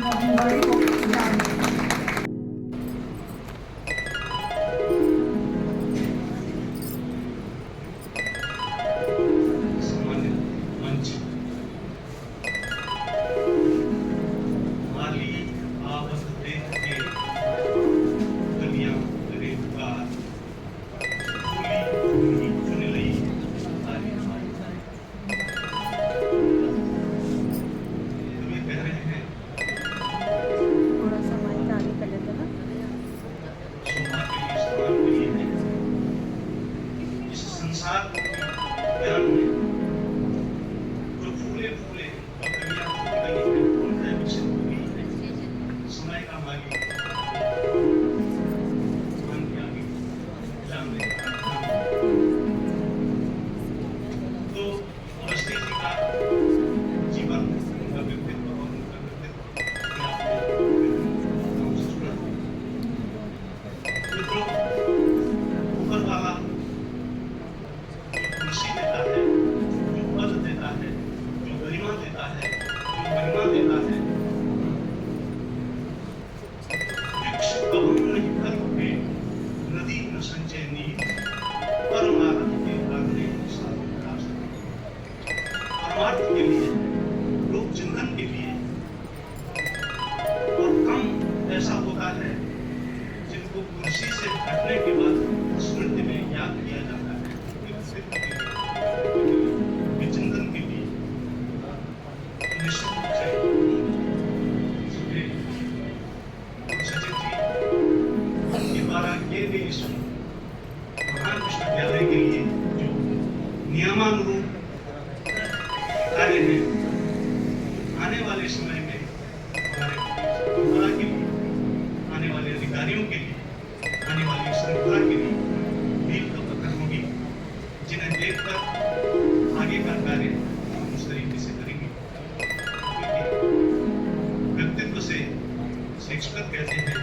शिक्षक कहते हैं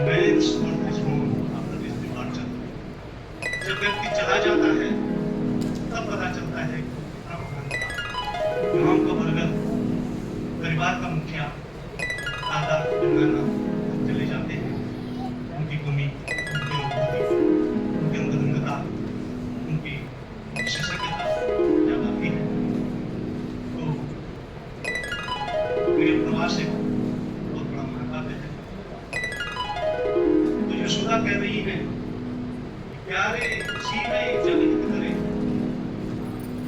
man stone is home after this departure. जब व्यक्ति चला जाता है तब पता चलता है कितना महान था। गांव का बरगद, परिवार का मुखिया, दादा नाना चले जाते हैं। उनकी कमी, उनकी अनुभूति, उनकी अंतरंगता, उनकी विशेषज्ञता ज्यादा भी है। तो मेरे प्रवास एक बहुत बड़ा महाकाव्य है। तो यशोदा कह रही है प्यारे जीवे जगत करे।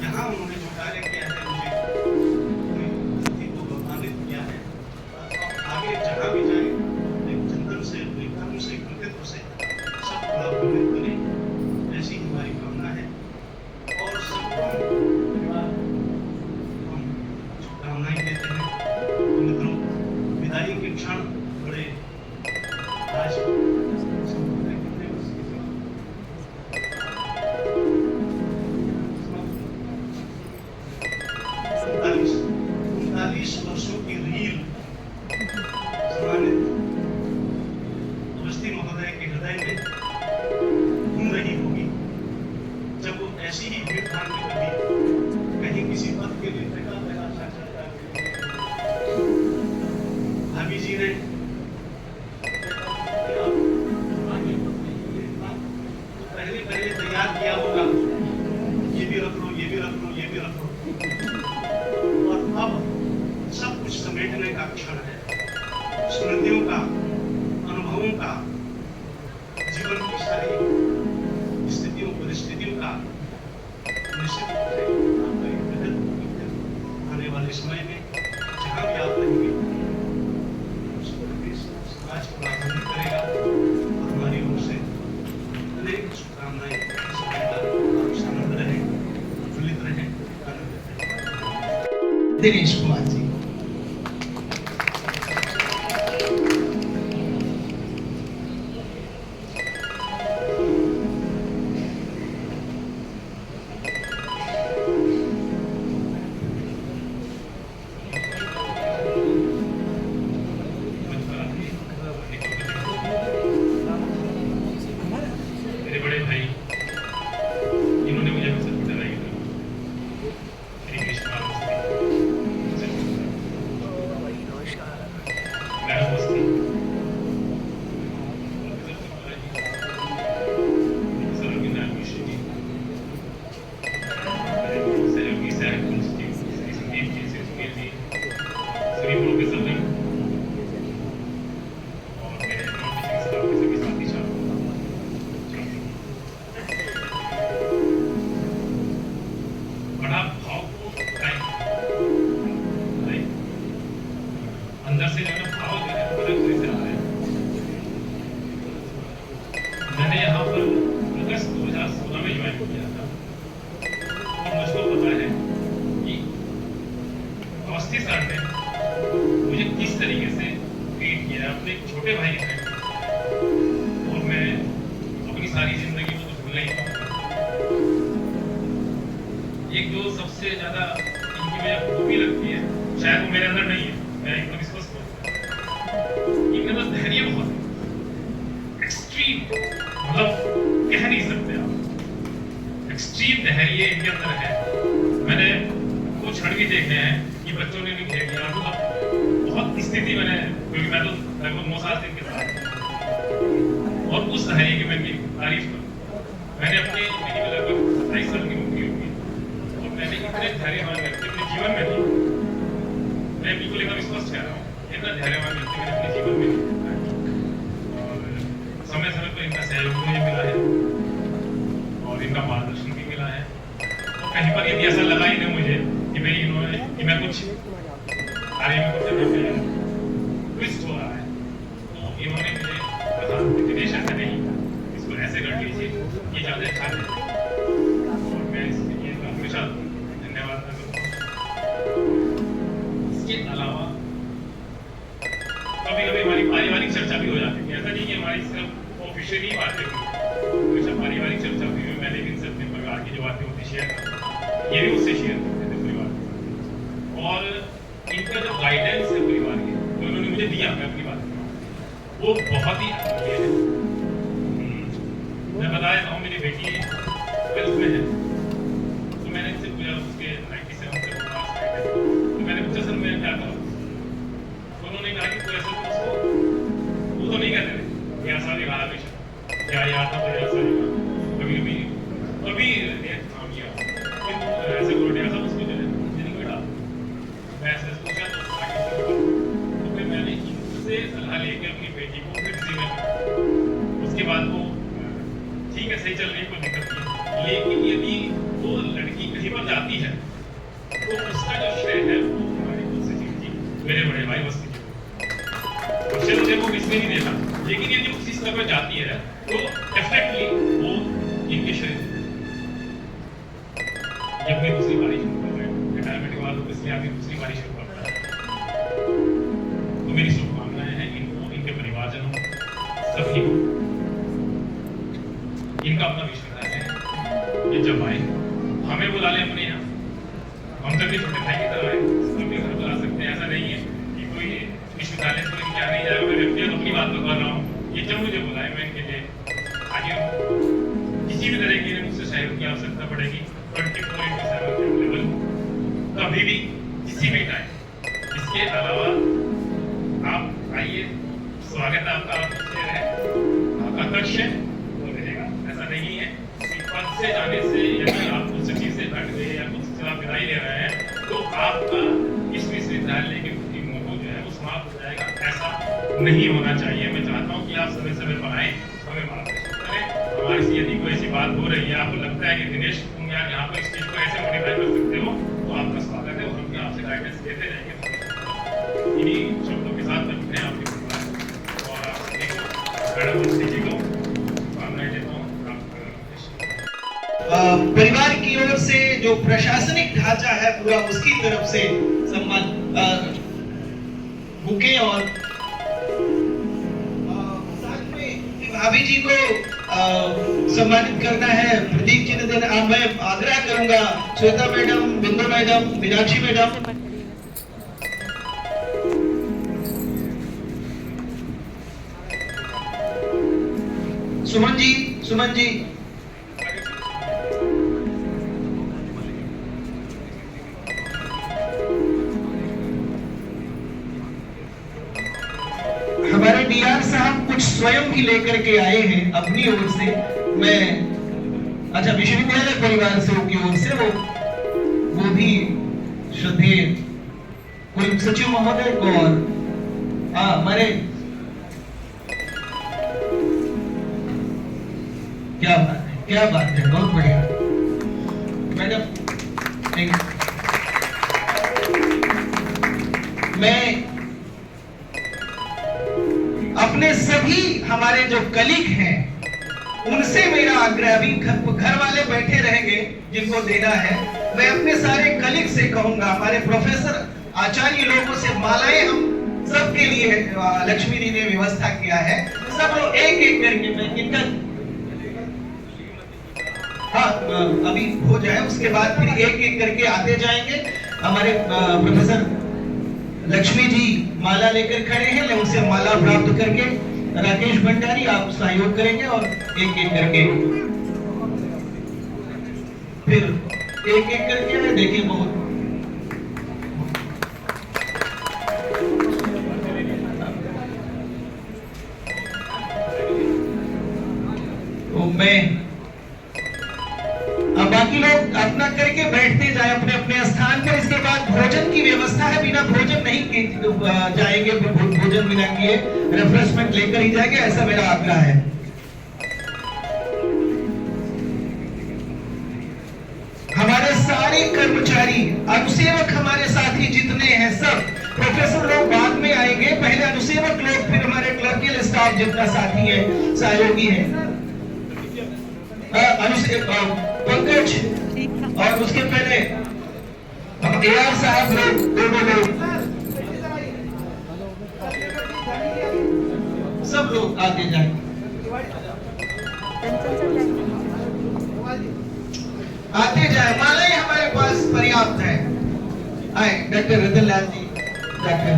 यहाँ उन्होंने जो कार्य किया है मुझे को गौरवान्वित किया है। आगे जहाँ भी जाए एक चिंतन से, एक कर्म से, कृतित्व से सब बड़ा प्रभावित बने, ऐसी हमारी कामना है। और सबको हम शुभकामनाएं देते हैं। तो मित्रों, विदाई के क्षण बड़े आज उनतालीस वर्षों की रील सम्मानित अवस्थी महोदय के हृदय में घूम रही होगी जब वो ऐसी ही भीड़ भाड़ में कभी कहीं किसी पद के लिए लगा साक्षात्कार भाभी जी ने पहले तैयार किया होगा, ये भी रख लो, ये भी रख लो, ये भी रख लो। और अब सब कुछ समेटने का क्षण है। स्मृतियों का, अनुभवों का, जीवन की सारी स्थितियों परिस्थितियों का निश्चित रूप से आपका विकल्प आने वाले समय में जहाँ भी आप रहेंगे समाज को लाभान्वित करेगा। और हमारी ओर से अनेक शुभकामनाएं आनंद रहे, प्रफुल्लित रहे, आनंदित रहे। दिनेश कुमार जी। मेरे बड़े भाई इन्होंने मुझे अवसर दिलाया श्री कृष्ण मैडम मस्ती सहयोगी नारायण जी, सहयोगी सैर जी, श्री संदीप जी, श्री सुनील जी, श्री प्रोफेसर जी और मेरे नॉन टीचिंग स्टाफ के सभी साथी छात्र। बड़ा भावपूर्ण टाइम अंदर से जो भाव जो है अलग तरह से आ रहा है। मैंने यहाँ पर अगस्त 2016 में ज्वाइन किया था और मुझको पता है कि अवस्थी सर ने मुझे किस तरीके से ट्रीट किया अपने एक छोटे भाई के साथ, और मैं अपनी सारी जिंदगी में तो भूल नहीं पाऊंगा। एक जो सबसे ज्यादा इनकी मुझे खूबी लगती है, शायद वो मेरे अंदर नहीं है, मैं एकदम विश्वास करता हूँ, इनके पास धैर्य बहुत है। एक्सट्रीम, मतलब कह नहीं सकते आप, एक्सट्रीम धैर्य इनके अंदर है। मैंने वो क्षण भी देखे हैं कि बच्चों ने भी घेर लिया, मतलब बहुत स्थिति मैंने, क्योंकि मैं तो लगभग 9 साल से इनके साथ, और उस धैर्य की मैंने तारीफ करूँ। मैंने अपने जिंदगी में लगभग 27 साल की नौकरी होगी और मैंने इतने धैर्यवान व्यक्ति अपने जीवन में नहीं, मैं बिल्कुल एकदम स्पष्ट कह रहा हूँ, इतना धैर्यवान व्यक्ति मैंने अपने जीवन में नहीं देखा है। और समय समय पर इनका सहयोग मुझे मिला है और इनका मार्गदर्शन भी मिला है। और कहीं पर यदि ऐसा लगा ही नहीं मुझे कि भाई इन्होंने कि मैं कुछ कार्य में कुछ ट्विस्ट हो रहा है, तो इन्होंने मुझे कहा दिनेश ऐसे नहीं, इसको ऐसे कर लीजिए, ये ज़्यादा अच्छा है। और मैं इसके लिए हमेशा धन्यवाद करूँगा। इसके अलावा कभी कभी हमारी पारिवारिक चर्चा भी हो जाती है। ऐसा नहीं कि हमारी सिर्फ ऑफिशियली बातें हुई, हमेशा पारिवारिक चर्चा हुई है। मैंने भी अपने परिवार की जो बातें होती शेयर करता, ये भी उससे शेयर करते थे परिवार के। और इनका जो गाइडेंस है परिवार के, तो उन्होंने मुझे दिया, मैं अपनी बात करूँ, वो बहुत ही अमूल्य है। मैं बता देता हूँ, मेरी बेटी 12th में है, तो मैंने इससे पूछा, उसके 97 से पास आए थे, तो मैंने पूछा सर मैं क्या करूँ, तो उन्होंने कहा कि कोई ऐसा तो उसको वो तो नहीं कहते थे कि ऐसा भी कहा बेशक क्या याद था, तो ऐसा नहीं कहा, कभी कभी काम किया ऐसे करो ऐसा उसको जो है जिन्हें बेटा मैं ऐसे पूछा तो फिर मैंने इनसे सलाह लेकर अपनी बेटी को फिर में उसके बाद वो ठीक है सही चल रही है, कोई दिक्कत नहीं, लेकिन यदि वो लड़की कहीं पर जाती है तो उसका जो श्रेय है वो हमारी तुलसी जी की, मेरे बड़े भाई वस्ती जी को, श्रेय मुझे वो किसने नहीं देता, लेकिन यदि उसी स्तर पर जाती है तो डेफिनेटली वो इनके श्रेय ये अपनी दूसरी बारी शुरू कर रहे हैं, रिटायरमेंट के बाद इसलिए आपकी दूसरी बारी शुरू कर रहा है। तो मेरी शुभकामनाएं हैं इनको, इनके परिवारजनों सभी को। इनका अपना विश्वास है कि जब आए हमें बुला लें अपने यहाँ, हम जब भी छोटे भाई की तरह आए अपने घर बुला सकते हैं, ऐसा नहीं है कि कोई विश्वविद्यालय से क्या नहीं जाएगा, मैं व्यक्तिगत अपनी बात तो कर रहा हूँ, ये जब मुझे बुलाए मैं इनके लिए आगे हूँ। किसी भी तरह की मुझसे सहयोग की आवश्यकता पड़ेगी 24/7 अवेलेबल, कभी भी किसी भी टाइम। इसके अलावा आप आइए, स्वागत है आपका, आप है आपका कक्ष है वो रहेगा, ऐसा नहीं है कि पद से जाने से यदि आप उस चीज से हट गए या कुछ से आप विदाई ले रहे हैं तो आपका इस विश्वविद्यालय के प्रति मोह जो है वो समाप्त हो जाएगा, ऐसा नहीं होना चाहिए। मैं चाहता हूँ कि आप समय समय पर आए, हमें मार्गदर्शन करें। हमारी से यदि कोई ऐसी बात हो रही है, आपको लगता है कि दिनेश तुम यार यहाँ पर इस चीज को ऐसे मॉडिफाई कर सकते हो, तो आपका स्वागत है और हम आपसे गाइडेंस देते जाएंगे। इन्हीं शब्दों के साथ मैं आपके और आप सभी को मैडम वस्ती जी को कामनाएं देता हूँ। परिवार की ओर से जो प्रशासनिक ढांचा है पूरा, उसकी तरफ से सम्मान बुके और साथ में भाभी जी को सम्मानित करना है, प्रदीप जी ने देना। मैं आग्रह करूंगा श्वेता मैडम, बिंदु मैडम, मीनाक्षी मैडम, सुमन जी हमारे डीआर साहब कुछ स्वयं भी लेकर के आए हैं अपनी ओर से। मैं अच्छा विश्वविद्यालय परिवार से की ओर से वो भी श्रद्धेय कुल सचिव महोदय को और हमारे क्या बात है, बहुत बढ़िया मैडम। मैं अपने सभी हमारे जो कलीग हैं उनसे मेरा आग्रह, अभी घर वाले बैठे रहेंगे जिनको देना है, मैं अपने सारे कलीग से कहूंगा, हमारे प्रोफेसर आचार्य लोगों से मालाएं हम सबके लिए लक्ष्मी जी ने व्यवस्था किया है, सब लोग एक एक करके मैं इनका अभी हो जाए, उसके बाद फिर एक एक करके आते जाएंगे। हमारे प्रोफेसर लक्ष्मी जी माला लेकर खड़े हैं, मैं उनसे माला प्राप्त करके राकेश भंडारी आप सहयोग करेंगे और एक एक करके फिर एक एक करके मैं देखिए बहुत तो मैं बाकी लोग अपना करके बैठते जाए अपने अपने स्थान पर। इसके बाद भोजन की व्यवस्था है, बिना भोजन नहीं जाएंगे, भोजन बिना किए रिफ्रेशमेंट लेकर ही जाएंगे, ऐसा मेरा आग्रह है। हमारे सारे कर्मचारी अनुसेवक हमारे साथी जितने हैं सब, प्रोफेसर लोग बाद में आएंगे, पहले अनुसेवक लोग, फिर हमारे क्लर्कियल स्टाफ जितना साथी है सहयोगी है, पंकज और उसके पहले हम AR साहब लोग, दोनों लोग, सब लोग आगे जाए, आते जाए। मालाएं हमारे पास पर्याप्त है। आए डॉक्टर रतन लाल जी, डॉक्टर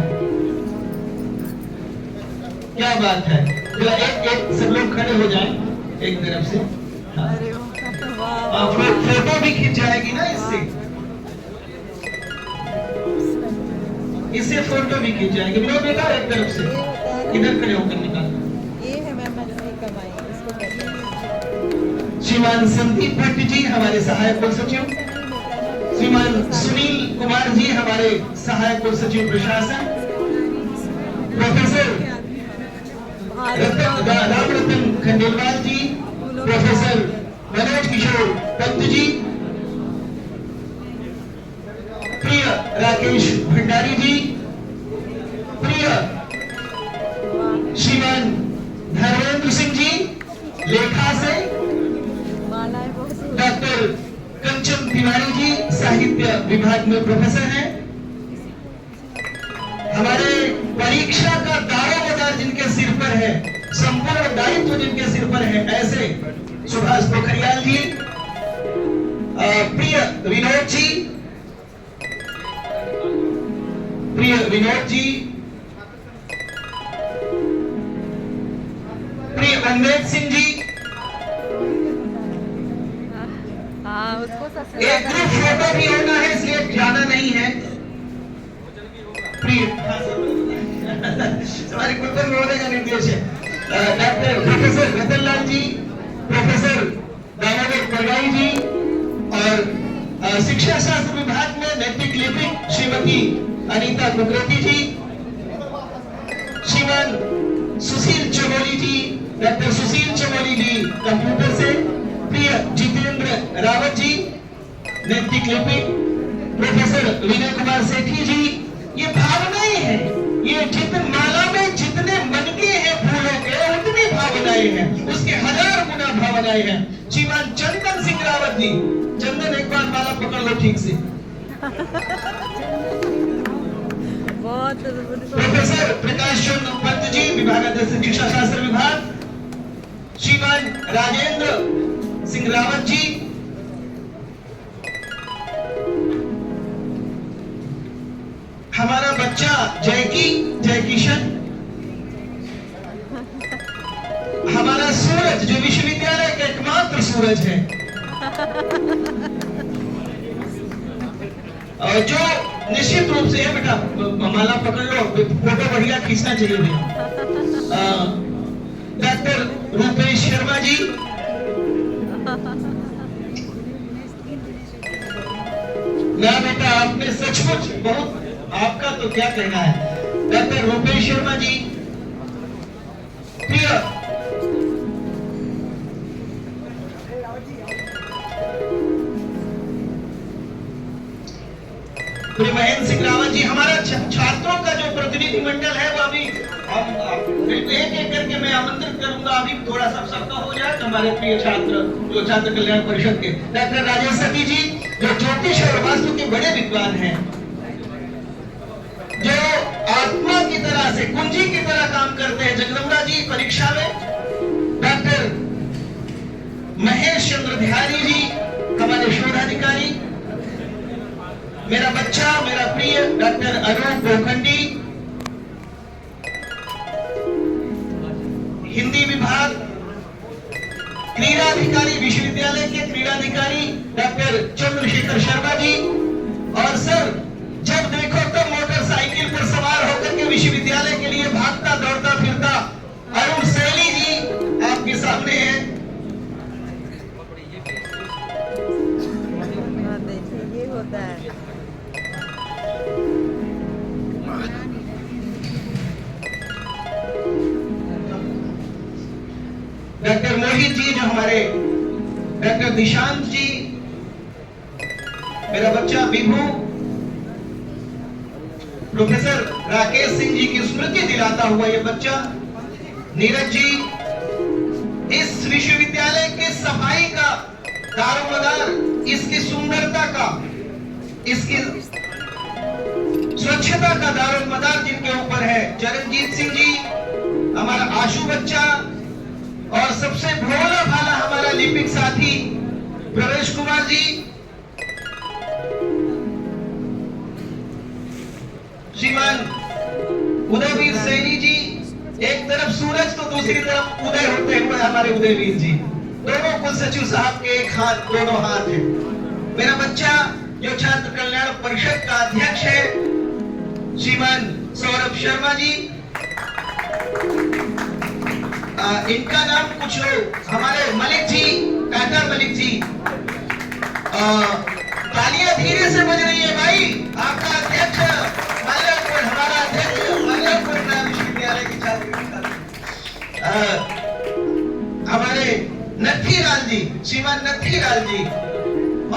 क्या बात है। तो एक एक सब लोग खड़े हो जाएं एक तरफ से। हाँ। अरे वाह फोटो भी खिंच जाएगी ना इससे फोटो भी खिंच जाएगी। विनोद बेटा एक तरफ से इधर खड़े होकर निकाल। ये है मैम मछली कमाई इसको कहते हैं। श्रीमान संदीप भट्ट जी हमारे सहायक कुल सचिव, श्रीमान सुनील कुमार जी हमारे सहायक कुल सचिव प्रशासन, प्रोफेसर राम रतन खंडेलवाल जी, प्रोफेसर मनोज किशोर पंत जी, प्रिय राकेश भंडारी जी, प्रिय श्रीमान धर्मेंद्र सिंह जी लेखा से, मालाएं बहुत डॉक्टर कंचन तिवारी जी साहित्य विभाग में प्रोफेसर हैं। हमारे परीक्षा का दारोमदार जिनके सिर पर है, संपूर्ण दायित्व जिनके सिर पर है, ऐसे सुभाष पोखरियाल जी, प्रिय विनोद जी, प्रिय अमृत सिंह जी। हाँ उसको एक ग्रुप फोटो भी होना है इसलिए जाना नहीं है। प्रिय हमारे कुलपति महोदय का निर्देश है। डॉक्टर प्रोफेसर रतनलाल जी, प्रोफेसर दामोदर परगाई जी और शिक्षा शास्त्र विभाग में नैतिक लिपिक श्रीमती अनीता कुकरेती जी, श्रीमान सुशील चमोली जी, डॉक्टर सुशील चमोली जी कंप्यूटर से, प्रिय जितेंद्र रावत जी नैतिक लिपिक, प्रोफेसर विनय कुमार सेठी जी। ये भावनाएं हैं, ये जितने माला में जितने मनके हैं फूलों के उतनी भावनाएं हैं, उसके 1000 गुना भावनाएं हैं। श्रीमान चंदन सिंह रावत जी, चंदन एक बार माला पकड़ लो ठीक से। बहुत प्रोफेसर प्रकाश चंद्र पंत जी विभागाध्यक्ष शिक्षा शास्त्र विभाग, श्रीमान राजेंद्र सिंह रावत जी, हमारा बच्चा जय किशन, हमारा सूरज जो विश्वविद्यालय का एकमात्र सूरज है और जो निश्चित रूप से बेटा माला पकड़ लो, फोटो बढ़िया खींचना चाहिए भैया। डॉक्टर रूपेश शर्मा जी, ना बेटा आपने सचमुच बहुत, आपका तो क्या कहना है। डॉक्टर रूपेश शर्मा जी, प्रिय महेंद्र सिंह रावत जी। हमारा छात्रों का जो प्रतिनिधि मंडल है वो अभी हम एक एक करके मैं आमंत्रित करूंगा, अभी थोड़ा सा सबका हो जाए तो हमारे प्रिय छात्र जो छात्र कल्याण परिषद के डॉक्टर राजेश सती जी जो ज्योतिष और वास्तु के बड़े विद्वान हैं, जो आत्मा की तरह से कुंजी की तरह काम करते हैं, जगदम्बा जी परीक्षा में, डॉक्टर महेश चंद्र ध्यानी जी हमारे शोधाधिकारी, मेरा बच्चा मेरा प्रिय डॉक्टर अरूप गोखंडी, हिंदी विभाग क्रीड़ाधिकारी विश्वविद्यालय के क्रीड़ाधिकारी डॉक्टर चंद्रशेखर शर्मा जी। और सर जब देखो तब मोटरसाइकिल पर सवार होकर के विश्वविद्यालय के लिए भागता दौड़ता फिरता अरुण सैनी जी आपके सामने है। देखिए ये होता है। डॉक्टर मोहित जी जो हमारे, डॉक्टर दिशांत जी, मेरा बच्चा विभू, प्रोफेसर राकेश सिंह जी की स्मृति दिलाता हुआ ये बच्चा नीरज जी, इस विश्वविद्यालय के सफाई का दारोमदार, इसकी सुंदरता का, इसकी स्वच्छता का दारोमदार जिनके ऊपर है चरणजीत सिंह जी, हमारा आशु बच्चा, और सबसे भोला भाला हमारा लिपिक साथी प्रवेश कुमार जी, श्रीमान उदयवीर सैनी जी, एक तरफ दूसरी तरफ उदय होते हुए हमारे उदयवीर जी, दोनों कुल सचिव साहब के एक हाथ, दोनों हाथ है। मेरा बच्चा जो छात्र कल्याण परिषद का अध्यक्ष है श्रीमान सौरभ शर्मा जी, इनका नाम कुछ लोग, हमारे मलिक जी, टाटा मलिक जी, तालियां धीरे से बज रही है भाई। आपका अध्यक्ष मल्लपुर, हमारा अध्यक्ष मल्लपुर विश्वविद्यालय के छात्र, हमारे नथीलाल जी, श्रीमान नथीलाल जी,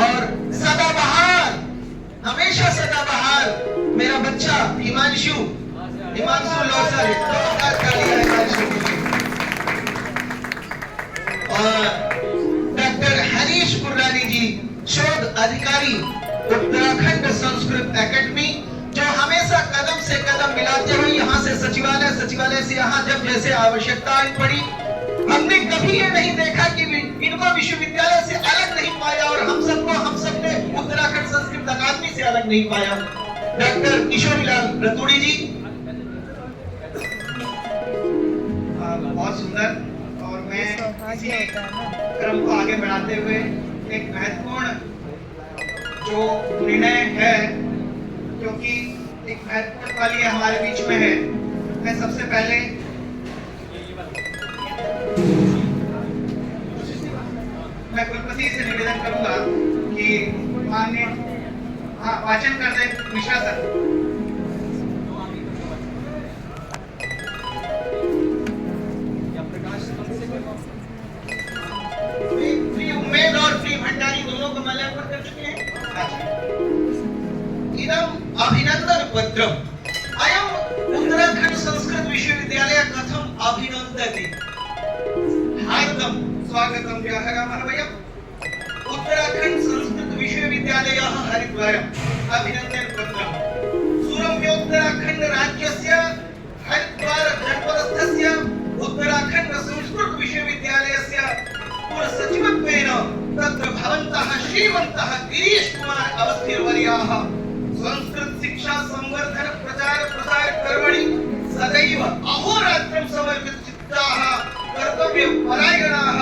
और सदाबहार, हमेशा सदाबहार मेरा बच्चा हिमांशु लौसर, हिमांशु और डॉक्टर हरीश कुर्रानी जी, शोध अधिकारी उत्तराखंड संस्कृत एकेडमी, जो हमेशा कदम से कदम मिलाते हुए यहाँ से सचिवालय, सचिवालय से यहाँ जब जैसे आवश्यकता पड़ी, हमने कभी ये नहीं देखा कि इनको विश्वविद्यालय से अलग नहीं पाया और हम सबने उत्तराखंड संस्कृत अकादमी से अलग नहीं पाया। डॉक्टर किशोरीलाल रतूड़ी जी, बहुत सुंदर। और मैं इसी क्रम को आगे बढ़ाते हुए एक महत्वपूर्ण जो निर्णय है, क्योंकि एक महत्वपूर्ण पल ये हमारे बीच में है, मैं सबसे पहले मैं कुलपति से निवेदन करूंगा कि माननीय वाचन कर दे मिश्रा सर। फ्री उम्मेद और फ्री भंडारी दोनों को माल्यार्पण कर चुके हैं। इदम अभिनंदन पत्रम अयम उत्तराखंड संस्कृत विश्वविद्यालय कथम अभिनंदति हार्दम स्वागतम व्याहरामहवयम् उत्तराखंड संस्कृत विश्वविद्यालय हरिद्वार अभिनंदन पत्रम सुरम्योत्तराखंड राज्यस्य हरिद्वार जनपदस्थस्य उत्तराखंड संस्कृत विश्वविद्यालयस्य कुलसचिवत्वेन तत्र भवन्तः श्रीमन्तः गिरीश कुमार अवस्थिवर्याः संस्कृत शिक्षा संवर्धन प्रचार प्रसार कर्मणि सदैव अहोरात्रं समर्पितचित्ताः कर्तव्यपरायणाः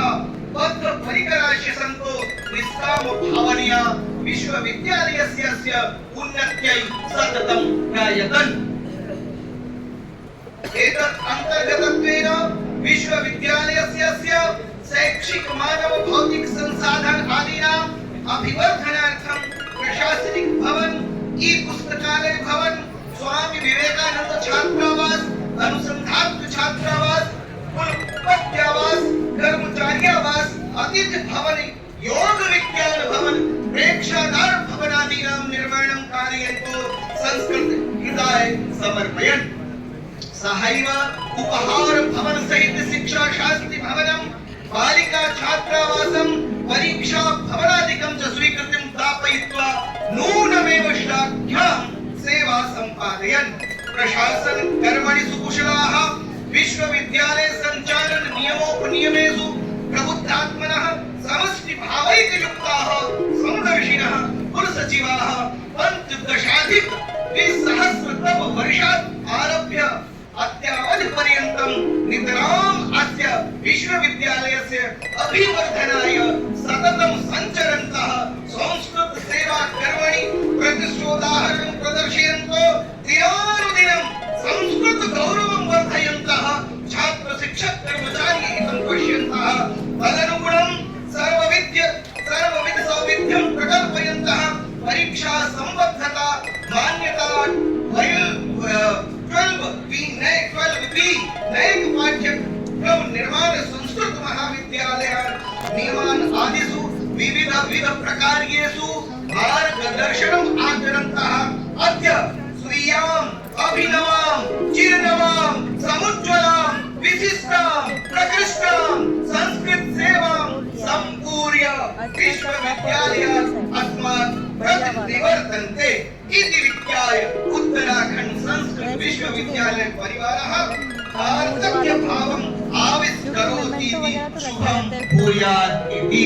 बद्ध परिकराश्य सन्तो निष्काम भावनया विश्वविद्यालयस्य उन्नत्यै सततं प्रयतन्। एतत् अन्तर्गतत्वेन विश्वविद्यालयस्य शैक्षिक मानव भौतिक संसाधन आदीनाम् अभिवर्धनार्थं प्रशासनिक भवन, ई पुस्तकालय भवन, स्वामी विवेकानंद छात्रावास, अनुसंधान छात्रावास, कुलपत्यावास, कर्मचारी आवास, अतिथि भवन, योग विज्ञान भवन, प्रेक्षागार भवन आदीनां निर्माणं कारयन्तो संस्कृत हृदय समर्पयन्। सहैव उपहार भवन सहित शिक्षा शास्त्री भवनं, बालिका छात्रावासं, परीक्षा भवनादिकं च स्वीकृतिं प्रापयित्वा नूनमेव श्लाघ्यां सेवा सम्पादयन्। प्रशासन कर्मणि सुकुशलाः विश्वविद्यालय संचालन नियमोपनियमेषु प्रबुद्धात्मनः समष्टि भावैकयुक्ताः समदर्शिनः कुलसचिवाः पञ्चदशाधिक द्विसहस्रतम वर्षात् आरभ्य अद्यावधि पर्यन्तं नितराम् अस्य विश्वविद्यालयस्य अभिवर्धनाय सततं सञ्चरन्तः संस्कृत सेवा कर्मणि प्रतिशोदाहरणं प्रदर्शयन्तो दिनानुदिनं संस्कृत गौरवं वर्धयन्तः छात्र शिक्षक कर्मचारी हितं पश्यन्तः तदनुगुणं सर्वविध सौविध्यं प्रकल्पयन्तः परीक्षा संबद्धता मान्यता 12B नए पाठ्यक्रम निर्माण संस्कृत महाविद्यालय नियमान आदिषु विविध प्रकार्येषु मार्गदर्शनम् आचरन्तः अद्य स्वीयाम् अभिनवां चिरनवां समुज्ज्वलां विशिष्टां प्रकृष्टां संस्कृत सेवां सम्पूर्य विश्वविद्यालयात् अस्मात् प्रतिनिवर्तन्ते इति विज्ञाय उत्तराखंड संस्कृत विश्वविद्यालय परिवारः कर्तव्य भावम् आविष्करोति इति शुभं भूयात् इति।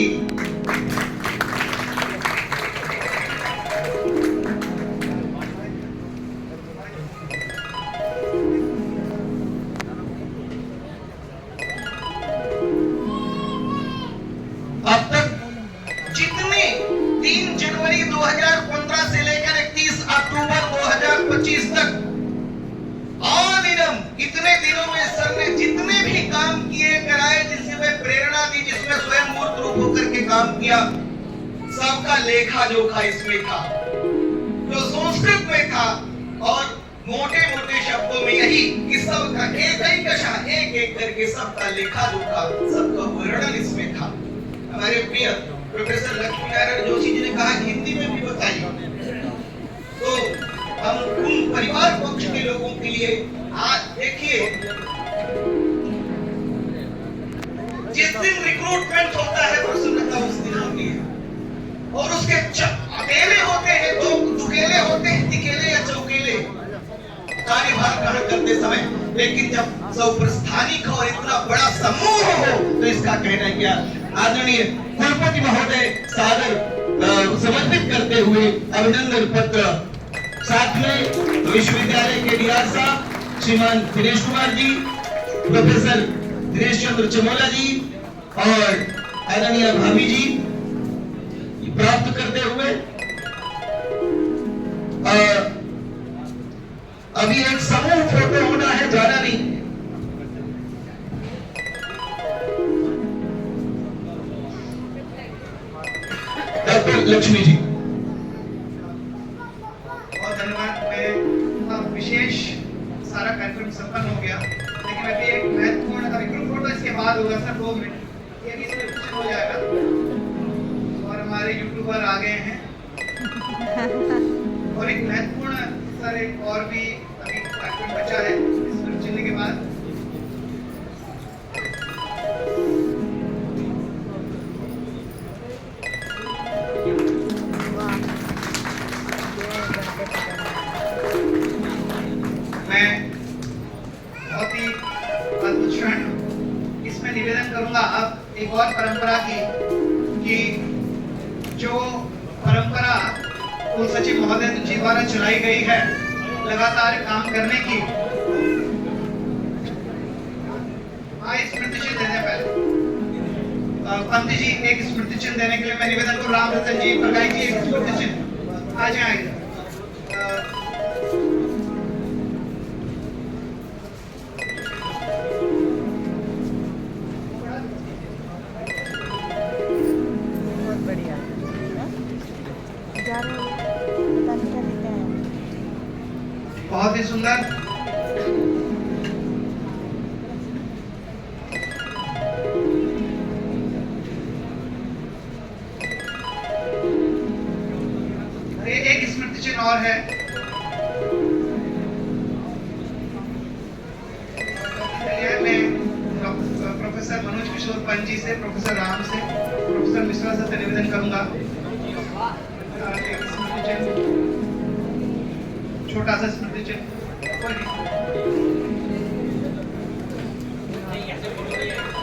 काम किया, सबका लेखा जोखा इसमें था, जो संस्कृत में था, और मोटे मोटे शब्दों में यही कि सबका एक कशा एक एक करके सबका लेखा जोखा, सबका वर्णन इसमें था। हमारे प्रिय प्रोफेसर लक्ष्मी नारायण जोशी जी ने कहा हिंदी में भी बताइए, तो हम उन परिवार पक्ष के लोगों के लिए आज देखिए, जिस दिन रिक्रूटमेंट होता है प्रसन्नता उस दिन होती है, और उसके अकेले होते हैं, दो दुकेले होते हैं, तिकेले या चौकेले कार्यभार ग्रहण करते समय, लेकिन जब सब प्रस्थानिक हो, इतना बड़ा समूह हो, तो इसका कहना क्या। आदरणीय कुलपति महोदय सादर समर्पित करते हुए अभिनंदन पत्र, साथ में विश्वविद्यालय के डीआर साहब श्रीमान दिनेश कुमार जी, प्रोफेसर दिनेश चंद्र चमोला जी और आदरणीय भाभी जी प्राप्त करते हुए अभी एक समूह फोटो होना है, जाना नहीं। डॉक्टर लक्ष्मी जी, बहुत धन्यवाद। मैं विशेष सारा कार्यक्रम संपन्न हो गया, लेकिन अभी एक महत्वपूर्ण, अभी ग्रुप फोटो इसके बाद होगा सर, 2 मिनट ये भी इसमें कुछ हो जाएगा, और हमारे यूट्यूबर आ गए हैं, और एक महत्वपूर्ण सर एक और भी अभी कार्यक्रम बचा है इस ग्रुप चलने के बाद। मैं बहुत ही अद्भुत क्षण इसमें निवेदन करूंगा अब एक और परंपरा की, कि जो परंपरा कुल सचिव महोदय जी द्वारा चलाई गई है लगातार काम करने की, स्मृति चिन्ह देने पहले पंत जी एक स्मृति चिन्ह देने के लिए मैं निवेदन करूँ। राम रतन जी, प्रकाश जी एक स्मृति चिन्ह आ जाएगा। बहुत बढ़िया, जा रहे हो, पता नहीं क्या लिखा है। बहुत ही सुंदर। एक स्मृति चिन्ह और है, मैं प्रोफेसर मनोज किशोर पंत जी से, प्रोफेसर राम से, प्रोफेसर मिश्रा से निवेदन करूंगा। एक स्मृति चिन्ह, छोटा सा स्मृति चिन्ह,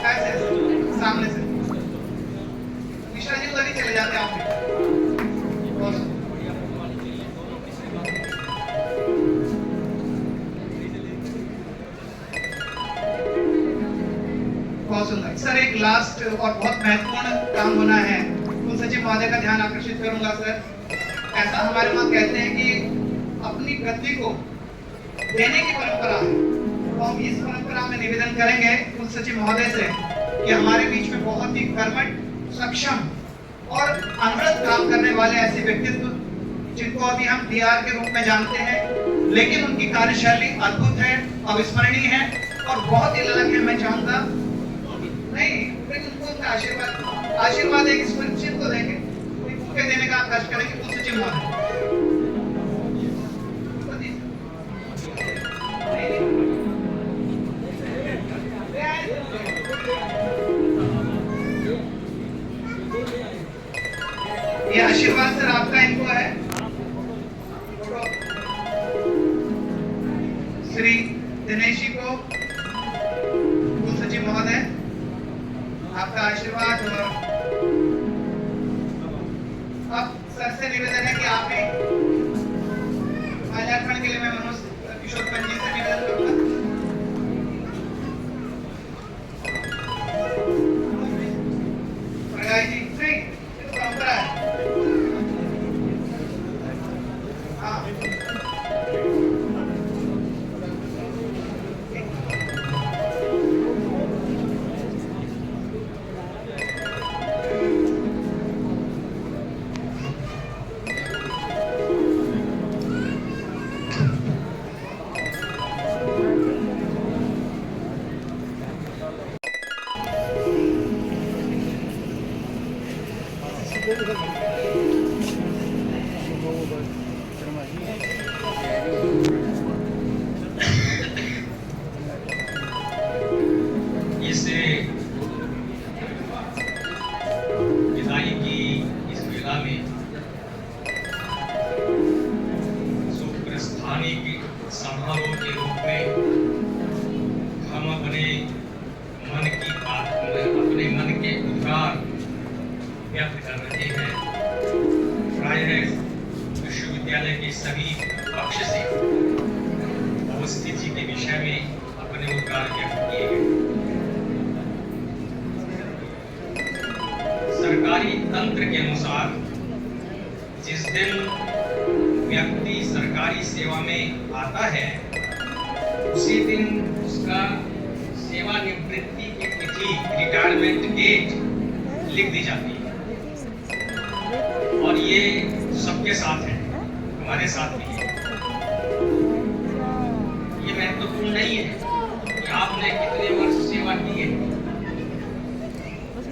ऐसे सामने से मिश्रा जी उधर ही चले जाते हैं आप भी। बहुत सुंदर सर। एक लास्ट और बहुत महत्वपूर्ण काम होना है, कुल सचिव महोदय का ध्यान आकर्षित करूंगा सर। ऐसा हमारे वहाँ कहते हैं कि अपनी गति को देने की परंपरा है, तो हम इस परंपरा में निवेदन करेंगे कुल सचिव महोदय से कि हमारे बीच में बहुत ही कर्मठ, सक्षम और अनवरत काम करने वाले ऐसे व्यक्तित्व, जिनको अभी हम डीआर के रूप में जानते हैं, लेकिन उनकी कार्यशैली अद्भुत है, अविस्मरणीय है और बहुत ही अलग है। मैं चाहूंगा नहीं, उनको आशीर्वाद एक स्मृति चिन्ह को देंगे, कोई बुके देने का कष्ट करेंगे कुल सचिव महोदय। ये आशीर्वाद सर आपका इनको है। श्री दिनेश जी को कुल सचिव महोदय आपका आशीर्वाद। और अब सर से निवेदन है कि आप भी माल्यार्पण के लिए मैं मनोज किशोर पंत जी से निवेदन करूंगा। प्रकाश जी नहीं, परंपरा है। हाँ इस विदाई की इस वेला में सुप्रस्थानिक समारोह के रूप में हम अपने मन की बात, अपने मन के उद्गार व्यक्त कर रहे हैं। प्रायः विश्वविद्यालय के सभी पक्ष से अवस्थिति के विषय में अपने उद्गार व्यक्त किए गए। सरकारी तंत्र के अनुसार जिस दिन व्यक्ति सरकारी सेवा में आता है उसी दिन उसका सेवानिवृत्ति की तिथि, रिटायरमेंट डेट लिख दी जाती है। और ये सबके साथ है, हमारे साथ भी है। ये महत्वपूर्ण नहीं है कि आपने कितने वर्ष सेवा की है,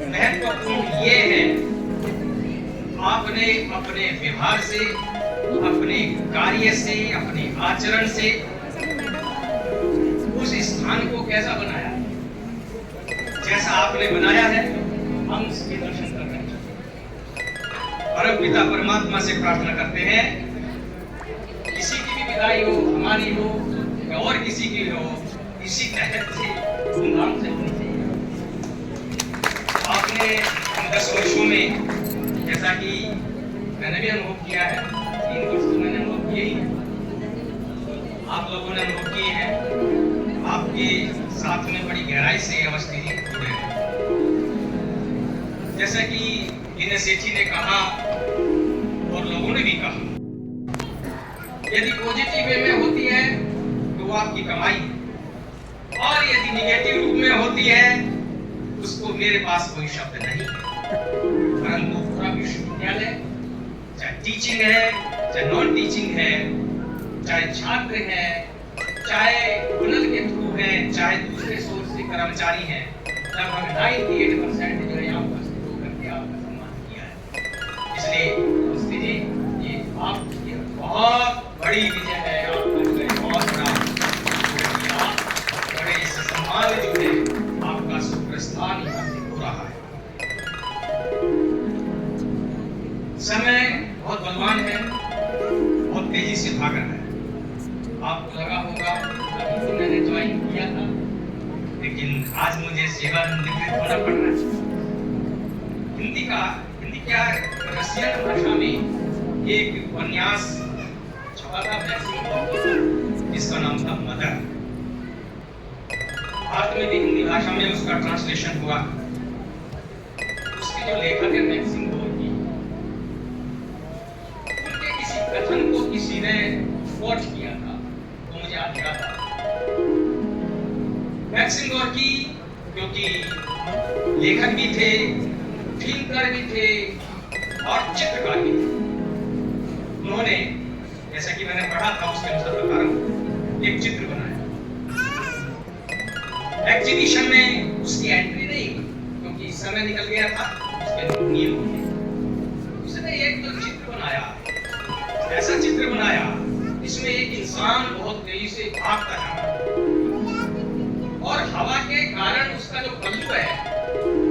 महत्वपूर्ण ये है आपने अपने व्यवहार से, अपने कार्य से, अपने आचरण से उस स्थान को कैसा बनाया। जैसा आपने बनाया है हम उसके दर्शन कर रहे हैं। परम पिता परमात्मा से प्रार्थना करते हैं किसी की भी विदाई हो, हमारी हो या और किसी की हो, इसी तरह से धूमधाम से होनी चाहिए। आपने 10 वर्षों में, जैसा कि मैंने भी अनुभव किया है, 3 वर्ष तो मैंने अनुभव किए ही है, आप लोगों ने अनुभव किए हैं, आपके साथ में बड़ी गहराई से अवस्थिति जुड़े हैं। जैसा कि दिनेश सेठी ने कहा और लोगों ने भी कहा, यदि पॉजिटिव वे में होती है तो वो आपकी कमाई, और यदि निगेटिव रूप में होती है उसको मेरे पास कोई शब्द नहीं। परंतु पूरा विश्वविद्यालय, चाहे टीचिंग है, चाहे नॉन टीचिंग है, चाहे छात्र है, चाहे हुनर के थ्रू है, चाहे दूसरे सोर्स से कर्मचारी हैं, लगभग 98% जो है यहाँ उपस्थित होकर के आपका सम्मान किया है। इसलिए दोस्ती जी, ये आपकी बहुत बड़ी विजय है, आपका बहुत बड़ा बड़े इस सम्मान जो है आपका सुप्रस्थान यहाँ से हो रहा है। समय बहुत बलवान है, बहुत तेजी से भाग रहा है। आपको लगा होगा अभी तो मैंने ज्वाइन किया था, लेकिन आज मुझे सेवानिवृत्त होना पड़ रहा है। हिंदी क्या रसियन भाषा में एक उपन्यास छपा था मैक्सिम गोर्की, जिसका नाम था मदर। भारत में भी हिंदी भाषा में उसका ट्रांसलेशन हुआ। उसके जो लेखक है मैक्सिम गोर्की, उनके किसी कथन को किसी ने कोट किया था, तो मुझे आज याद आया। मैक्सिम गोर्की क्योंकि लेखक भी थे, फिल्मकार भी थे और चित्रकार भी थे। उन्होंने, जैसा कि मैंने पढ़ा था उसके अनुसार बता रहा हूँ, एक चित्र बनाया। एग्जीबिशन में उसकी एंट्री नहीं हुई क्योंकि समय निकल गया था, उसके नियम थे। उसने एक तो चित्र बनाया, ऐसा चित्र बनाया जिसमें एक इंसान बहुत तेजी से भागता जा रहा है और हवा के कारण उसका जो पल्लू है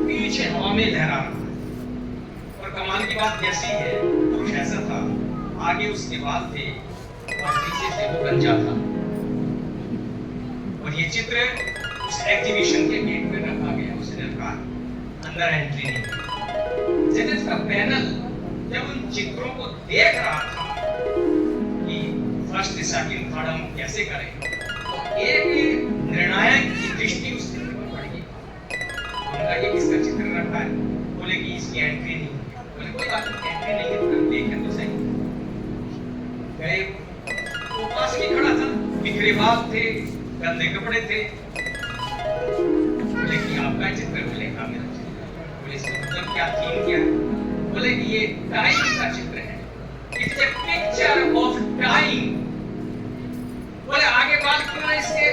पीछे हवा में लहरा रहा है। और कमाल की बात कैसी है, पुरुष ऐसा था, आगे उसके बाल थे और पीछे से वो गंजा था। और ये चित्र उस एग्जीबिशन के गेट पे रखा गया। उसने कहा अंदर एंट्री नहीं। जेनेस का पैनल जब उन चित्रों को देख रहा था कि फर्स्ट सेकंड थर्ड हम कैसे करें, तो एक निर्णायक की दृष्टि उस चित्र पर पड़ गई। उनका ये किसका चित्र रखा है, बोले कि इसकी एंट्री नहीं। बोले कोई बात नहीं, एंट्री नहीं है तो देखें तो सही। गए, वो पास ही खड़ा था, बिखरे बाल थे, गंदे कपड़े थे। बोले कि आपका चित्र? बोले हाँ मेरा चित्र। बोले इसका मतलब क्या, थीम क्या है? बोले कि ये टाइम का चित्र है, it's a picture of time. बोले आगे बाल क्यों है इसके,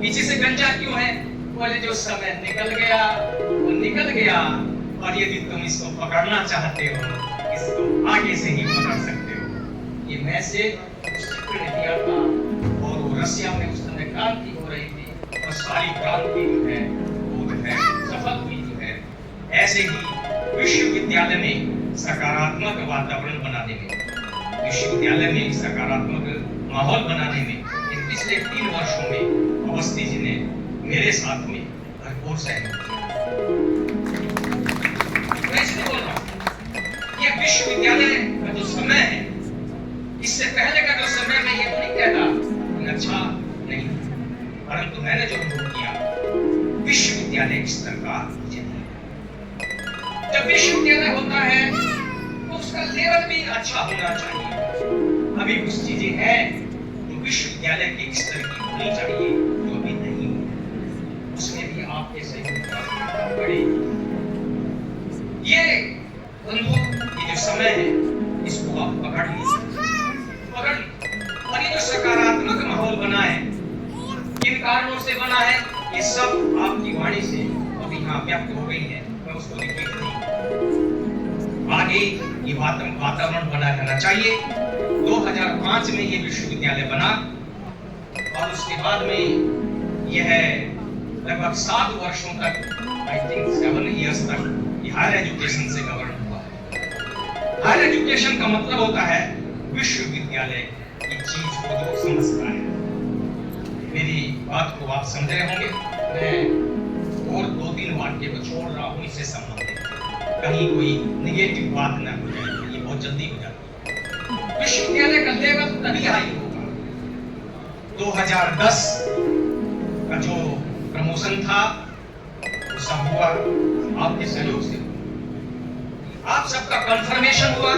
पीछे से गंजा क्यों है? बोले जो समय निकल गया वो निकल गया और यदि तुम इसको पकड़ना चाहते हो, इसको आगे से ही पकड़ सकते हो। ये मैसेज ने दिया था और वो रसिया में उस समय क्रांति हो रही थी और सारी क्रांति जो है वो जो है सफल हुई जो है। ऐसे ही विश्वविद्यालय में सकारात्मक वातावरण बनाने में, विश्वविद्यालय में सकारात्मक माहौल बनाने में इन पिछले 3 वर्षों में अवस्थी जी ने मेरे साथ में भरपूर सहयोग किया। मैं इसलिए बोल रहा हूं, ये विश्वविद्यालय का जो समय है, इससे पहले का जो समय मैं ये तो नहीं कहता कि अच्छा नहीं, परंतु मैंने जो अनुभव किया विश्वविद्यालय स्तर का मुझे नहीं। जब विश्वविद्यालय होता है तो उसका लेवल भी अच्छा होना चाहिए। अभी कुछ चीजें हैं जो विश्वविद्यालय के स्तर की होनी चाहिए जो अभी नहीं है, उसमें भी आपके सहयोग की आवश्यकता पड़ेगी। ये अनुभव, ये जो समय है, इसको आप पकड़ लीजिए, पकड़ लीजिए। और ये जो सकारात्मक माहौल बना है, किन कारणों से बना है, ये सब आपकी वाणी से अभी यहाँ व्यक्त हो गई है, मैं उसको रिपीट नहीं। आगे ये वातावरण बना रहना चाहिए। 2005 में ये विश्वविद्यालय बना और उसके बाद में यह लगभग 7 वर्षों तक, आई थिंक 7 इयर्स तक हायर एजुकेशन से गवर्न हुआ है। हायर एजुकेशन का मतलब होता है विश्वविद्यालय की चीज को जो समझता है। मेरी बात को आप समझ रहे होंगे। मैं और 2-3 वाक्य को छोड़ रहा हूँ इससे संबंधित, कहीं कोई निगेटिव बात ना हो जाए, ये बहुत जल्दी हो जाती है। विश्वविद्यालय का लेवल तभी हाई होगा। 2010 का जो प्रमोशन था वो सब हुआ आपके सहयोग से। आप सबका कंफर्मेशन हुआ,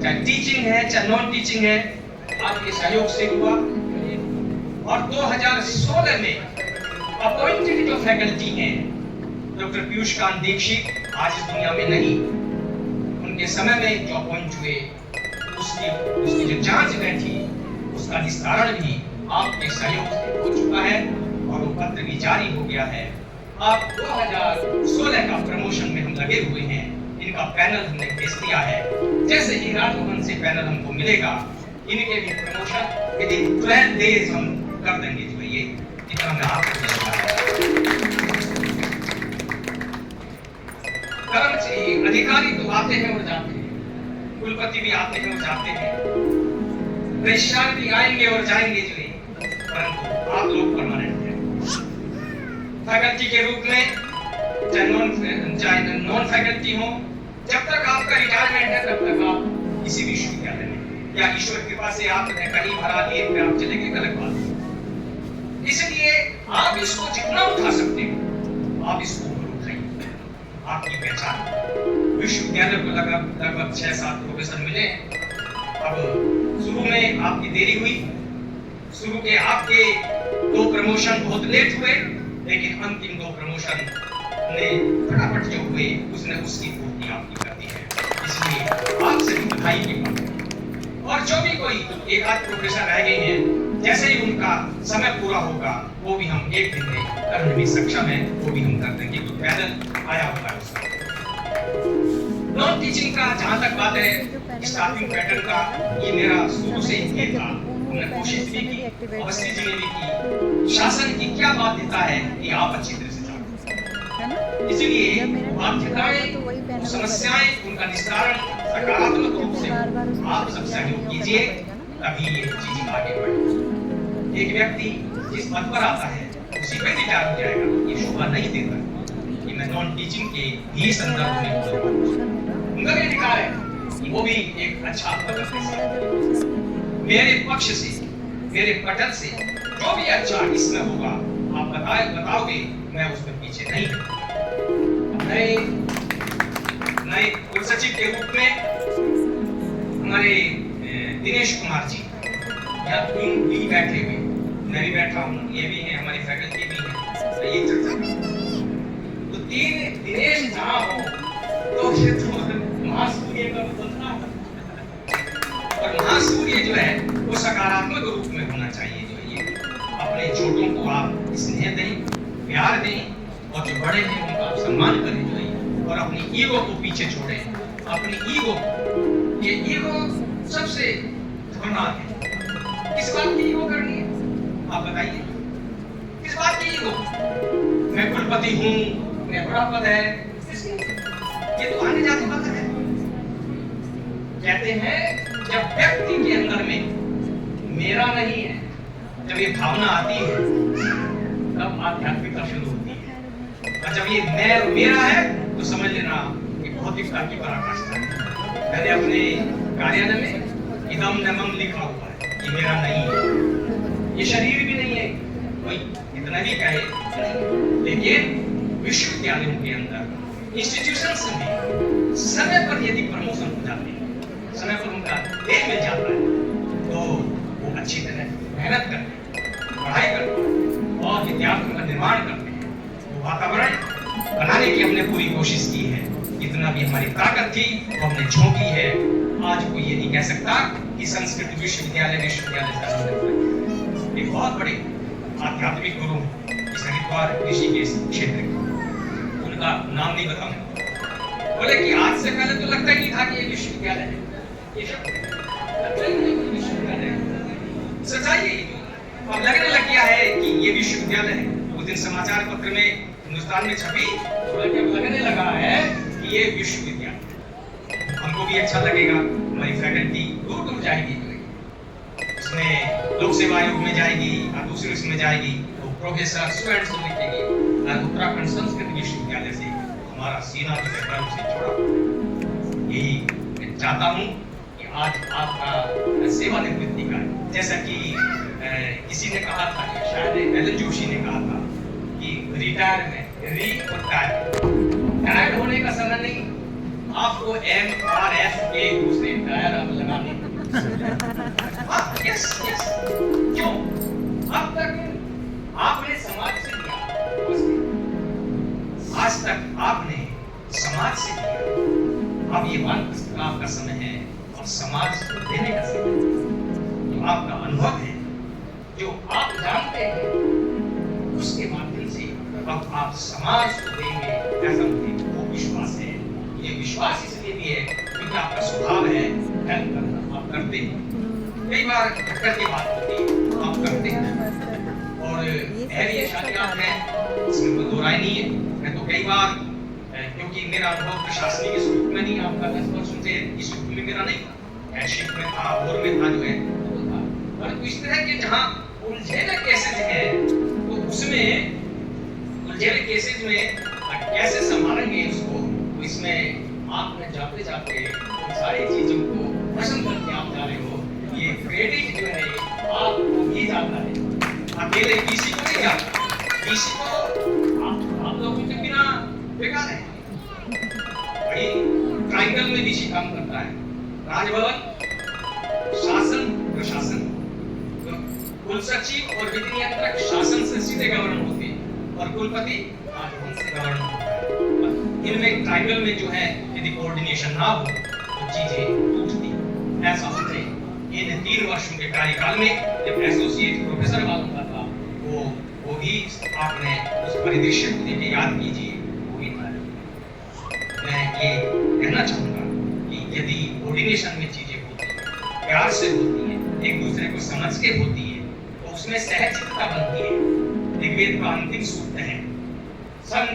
चाहे टीचिंग है चाहे नॉन टीचिंग है, आपके सहयोग से हुआ। और 2016 में अपॉइंटेड जो फैकल्टी हैं, डॉक्टर पीयूष कांत दीक्षित आज इस दुनिया में नहीं, उनके समय में जो अपॉइंट हुए उसकी जो जांच बैठी, उसका निस्तारण भी आपके सहयोग से हो चुका है और वो पत्र भी जारी हो गया है। आप 2016 का प्रमोशन में हम लगे हुए हैं। इनका पैनल हमने भेज दिया है। जैसे ही राजभवन से पैनल हमको मिलेगा, इनके भी प्रमोशन विदिन 12 डेज हम कर देंगे। जो ये इतना मैं आपको कर्मचारी अधिकारी तो आते हैं और जाते हैं, कुलपति भी आते हैं और जाते हैं, रजिस्ट्रार भी आएंगे और जाएंगे जो, परंतु आप लोग परमानेंट हैं। फैकल्टी के रूप में चाहे नॉन फैकल्टी हो, जब तक आपका रिटायरमेंट है तब तक आप इसी विश्वविद्यालय में, या ईश्वर कृपा से आपने कहीं भरा दिए फिर आप चले गए, गलत बात है। इसलिए आप इसको जितना उठा सकते हो आप इसको उठाइए। आपकी पहचान विश्वविद्यालय को लगभग 6-7 प्रोफेसर मिले। अब शुरू में आपकी देरी हुई, शुरू के आपके 2 प्रमोशन बहुत लेट हुए, लेकिन अंतिम 2 प्रमोशन ने फटाफट जो हुए उसकी पूर्ति आपकी कर दी है। इसलिए आपसे भी बधाई की बात है। और जो भी कोई 1-8 प्रोफेसर रह गए हैं, जैसे ही उनका समय पूरा होगा वो भी हम 1 दिन में करने में सक्षम है, वो भी हम कर देंगे। तो पैदल आया हुआ है उसका। नॉन टीचिंग का जहाँ तक बात है, स्टाफिंग पैटर्न का, ये मेरा शुरू से ही था। हमने कोशिश भी की, अवस्थी जी ने भी की। शासन की क्या बाध्यता है ये आप अच्छी तरह से जानते हैं। इसलिए बाध्यताएं, समस्याएं, उनका निस्तारण सकारात्मक रूप से आप सब सहयोग कीजिए, तभी ये चीजें आगे बढ़ेगी। एक व्यक्ति जिस पद पर आता है उसी पे रिटायर हो जाएगा, ये शोभा नहीं देता कि मैं नॉन टीचिंग के ही संदर्भ में बोल रहा हूं। उनका भी अधिकार है कि वो भी एक अच्छा पद रख सकते। मेरे पक्ष से, मेरे पटल से जो भी अच्छा इसमें होगा आप बताओगे, मैं उसमें पीछे नहीं हूं। नए कुल सचिव के रूप में हमारे दिनेश कुमार जी या तुम भी बैठे हुए, मैं भी बैठा हूँ, ये भी है, हमारी फैकल्टी भी है, ये चर्चा तो 3 दिनेश जहाँ हो तो ये तो महासूर्य का बदलना है। और महासूर्य जो है वो सकारात्मक रूप में होना चाहिए। जो ये अपने छोटों को आप स्नेह दें, प्यार दें, और जो बड़े हैं उनका आप सम्मान करें। जो है और अपनी ईगो को पीछे छोड़े। अपनी ईगो, ये ईगो सबसे खतरनाक है। किस बात की ईगो करनी है आप बताइए? किस बात की ईगो? मैं कुलपति हूँ, मैं बड़ा पद है, ये तो आने जाती बात है। कहते हैं जब व्यक्ति के अंदर में मेरा नहीं है, जब ये भावना आती है तब आध्यात्मिकता शुरू होती है। और जब ये मैं मेरा है तो समझ लेना कि भौतिकता की पराकाष्ठा है। मैंने अपने कार्यालय में इदम नमम लिखा हुआ है, ये मेरा नहीं है, ये शरीर भी नहीं है, कोई इतना भी कहे नहीं। लेकिन विश्वविद्यालयों के अंदर इंस्टीट्यूशंस में समय पर यदि प्रमोशन हो जाते हैं, समय पर उनका देह मिल जाता है, तो वो अच्छी तरह मेहनत करते हैं, पढ़ाई करते हैं और विद्यार्थियों का निर्माण करते हैं। वो वातावरण बनाने की हमने पूरी कोशिश की है। इतना भी हमारी ताकत थी वो हमने झोंकी है। आज कोई ये नहीं कह सकता कि संस्कृत विश्वविद्यालय से संबंधित है। एक बहुत बड़े आध्यात्मिक गुरु इस हरिद्वार ऋषिकेश क्षेत्र के, उनका नाम नहीं बताऊंगा, बोले कि आज से पहले तो लगता ही नहीं था कि ये विश्वविद्यालय है, ये सब लगता ही नहीं विश्वविद्यालय है। सच्चाई है ये, अब लगने लग गया है कि ये विश्वविद्यालय है। उस दिन समाचार पत्र में हिंदुस्तान में छपी, लगने लगा है कि ये विश्वविद्यालय, हमको भी अच्छा लगेगा, हमारी फैकल्टी दूर दूर जाएगी, इसमें लोक सेवा आयोग में जाएगी और दूसरी उसमें जाएगी, तो प्रोफेसर स्टूडेंट्स को लिखेगी। उत्तराखंड संस्कृत विश्वविद्यालय से हमारा सीना जो है गर्व से जुड़ा। यही मैं चाहता हूँ कि आज आपका सेवानिवृत्ति का, जैसा कि किसी ने कहा था, शायद एलन जोशी ने कहा था कि रिटायरमेंट टायर्ड होने का समय नहीं, आपको MRF के दूसरे टायर अब लगाने। यस यस, क्यों? अब तक आपने समाज से दिया, आज तक आपने समाज से दिया, अब ये वानप्रस्थान का समय है और समाज को देने का समय है। जो आपका अनुभव है, जो आप जानते हैं, उसके माध्यम से अब आप समाज को देंगे, ऐसा मुझे वो विश्वास है। ये विश्वास इसलिए भी है क्योंकि आपका स्वभाव है हेल्प करना, आप करते हैं। कई बार टक्कर की बात होती है, आप करते हैं। और ये शादियात हैं, इसमें कोई दो राय नहीं है। मैं तो कई बार, क्योंकि मेरा अनुभव प्रशासनिक इस रूप में नहीं, आपका 10 वर्ष से इस रूप में मेरा नहीं था, हैंडशेक में था, बोर में था, जो है वो था। परंतु इस तरह के जहाँ उलझे केसेज हैं, तो उसमें उलझे केसेज में कैसे संभालेंगे उसको, तो इसमें आपने जाते जाते सारी चीजों को पसंद करके आप जा रहे हो। ये क्रेडिट जो है आपको ही जाता है, अकेले किसी को नहीं जाता। किसी को आप लोगों के बिना बेकार है। बड़ी ट्रायंगल में भी काम करता है, राजभवन, शासन, प्रशासन, कुल सचिव और विधि नियंत्रक शासन से सीधे गवर्नर होते हैं और कुलपति राजभवन से गवर्नर होता है। इनमें ट्रायंगल में जो है यदि कोऑर्डिनेशन ना हो तो चीजें टूटती। ऐसा हमने इन 3 वर्षों के कार्यकाल में जब एसोसिएट प्रोफेसर वालों का था, वो भी आपने उस परिदृश्य को लेकर याद कीजिए। मैं ये कहना चाहूंगा कि यदि कोऑर्डिनेशन में चीजें होती हैं, प्यार से होती हैं, एक दूसरे को समझ के होती है, तो उसमें सहजता बनती है। ऋग्वेद का अंतिम सूक्त है, संघ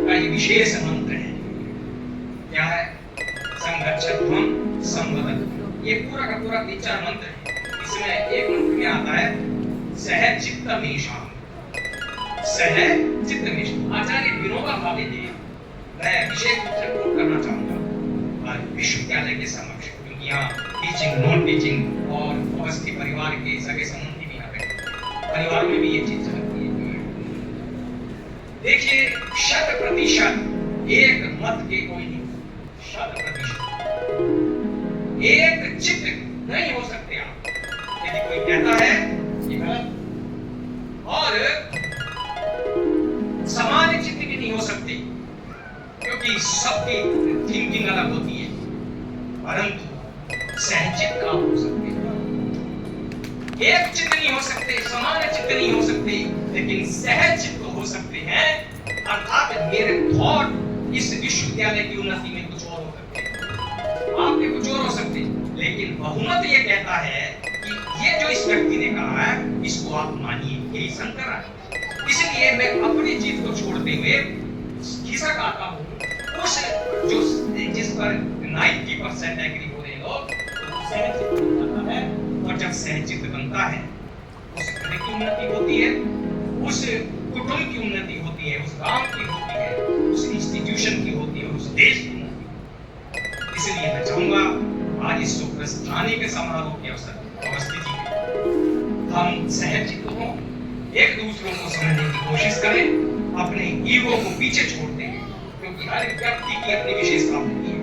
का ये विशेष मंत्र है, क्या है? संगच्छध्वं संवदत्। ये पूरा का पूरा 3-4 मंत्र है। इसमें एक मंत्र में आता है सहचित्तमेषाम्, सहचित्तमेषाम्। आचार्य विनोबा भावे जी, मैं विशेष रूप से कोट करना चाहूंगा विश्वविद्यालय के समक्ष, क्योंकि यहाँ टीचिंग, नॉन टीचिंग और अवस्थी परिवार के सगे संबंधी भी यहाँ पे परिवार में भी ये चीज चलती है। देखिए, 100% एक मत के कोई नहीं, 100% एक चित्त नहीं हो सकते आप। यदि कोई कहता है ये गलत, और समान चित्त भी नहीं हो सकते, क्योंकि सबकी थिंकिंग अलग होती है। परंतु सहचित्त आप हो सकते हैं, एक चित्त नहीं हो सकते, समान चित्त नहीं हो सकते, लेकिन सहचित्त हो सकते हैं। अर्थात मेरे थॉट इस विश्वविद्यालय की उन्नति में कुछ और हो सकते हैं, आपके कुछ और हो सकते हैं, लेकिन बहुमत ये कहता है कि ये जो इस व्यक्ति ने कहा है इसको आप मानिए, यही संकर है। इसलिए मैं अपनी जीत को छोड़ते हुए खिसक आता हूँ उस जो जिस पर 90% एग्री हो रहे लोग, तो सहचित बन जाता है। और जब सहचित बनता है उस घर की उन्नति होती है, उस कुटुंब की उन्नति होती है, उस गांव की होती है, उस इंस्टीट्यूशन की होती है, उस देश की उन्नति। इसलिए मैं चाहूंगा आज इस सुप्रस्थानी के समारोह के अवसर पर अवस्थी जी हम सहचित हों, एक दूसरों को समझने की कोशिश करें, अपने ईगो को पीछे छोड़ते हैं, क्योंकि हर व्यक्ति की अपनी विशेषता होती है।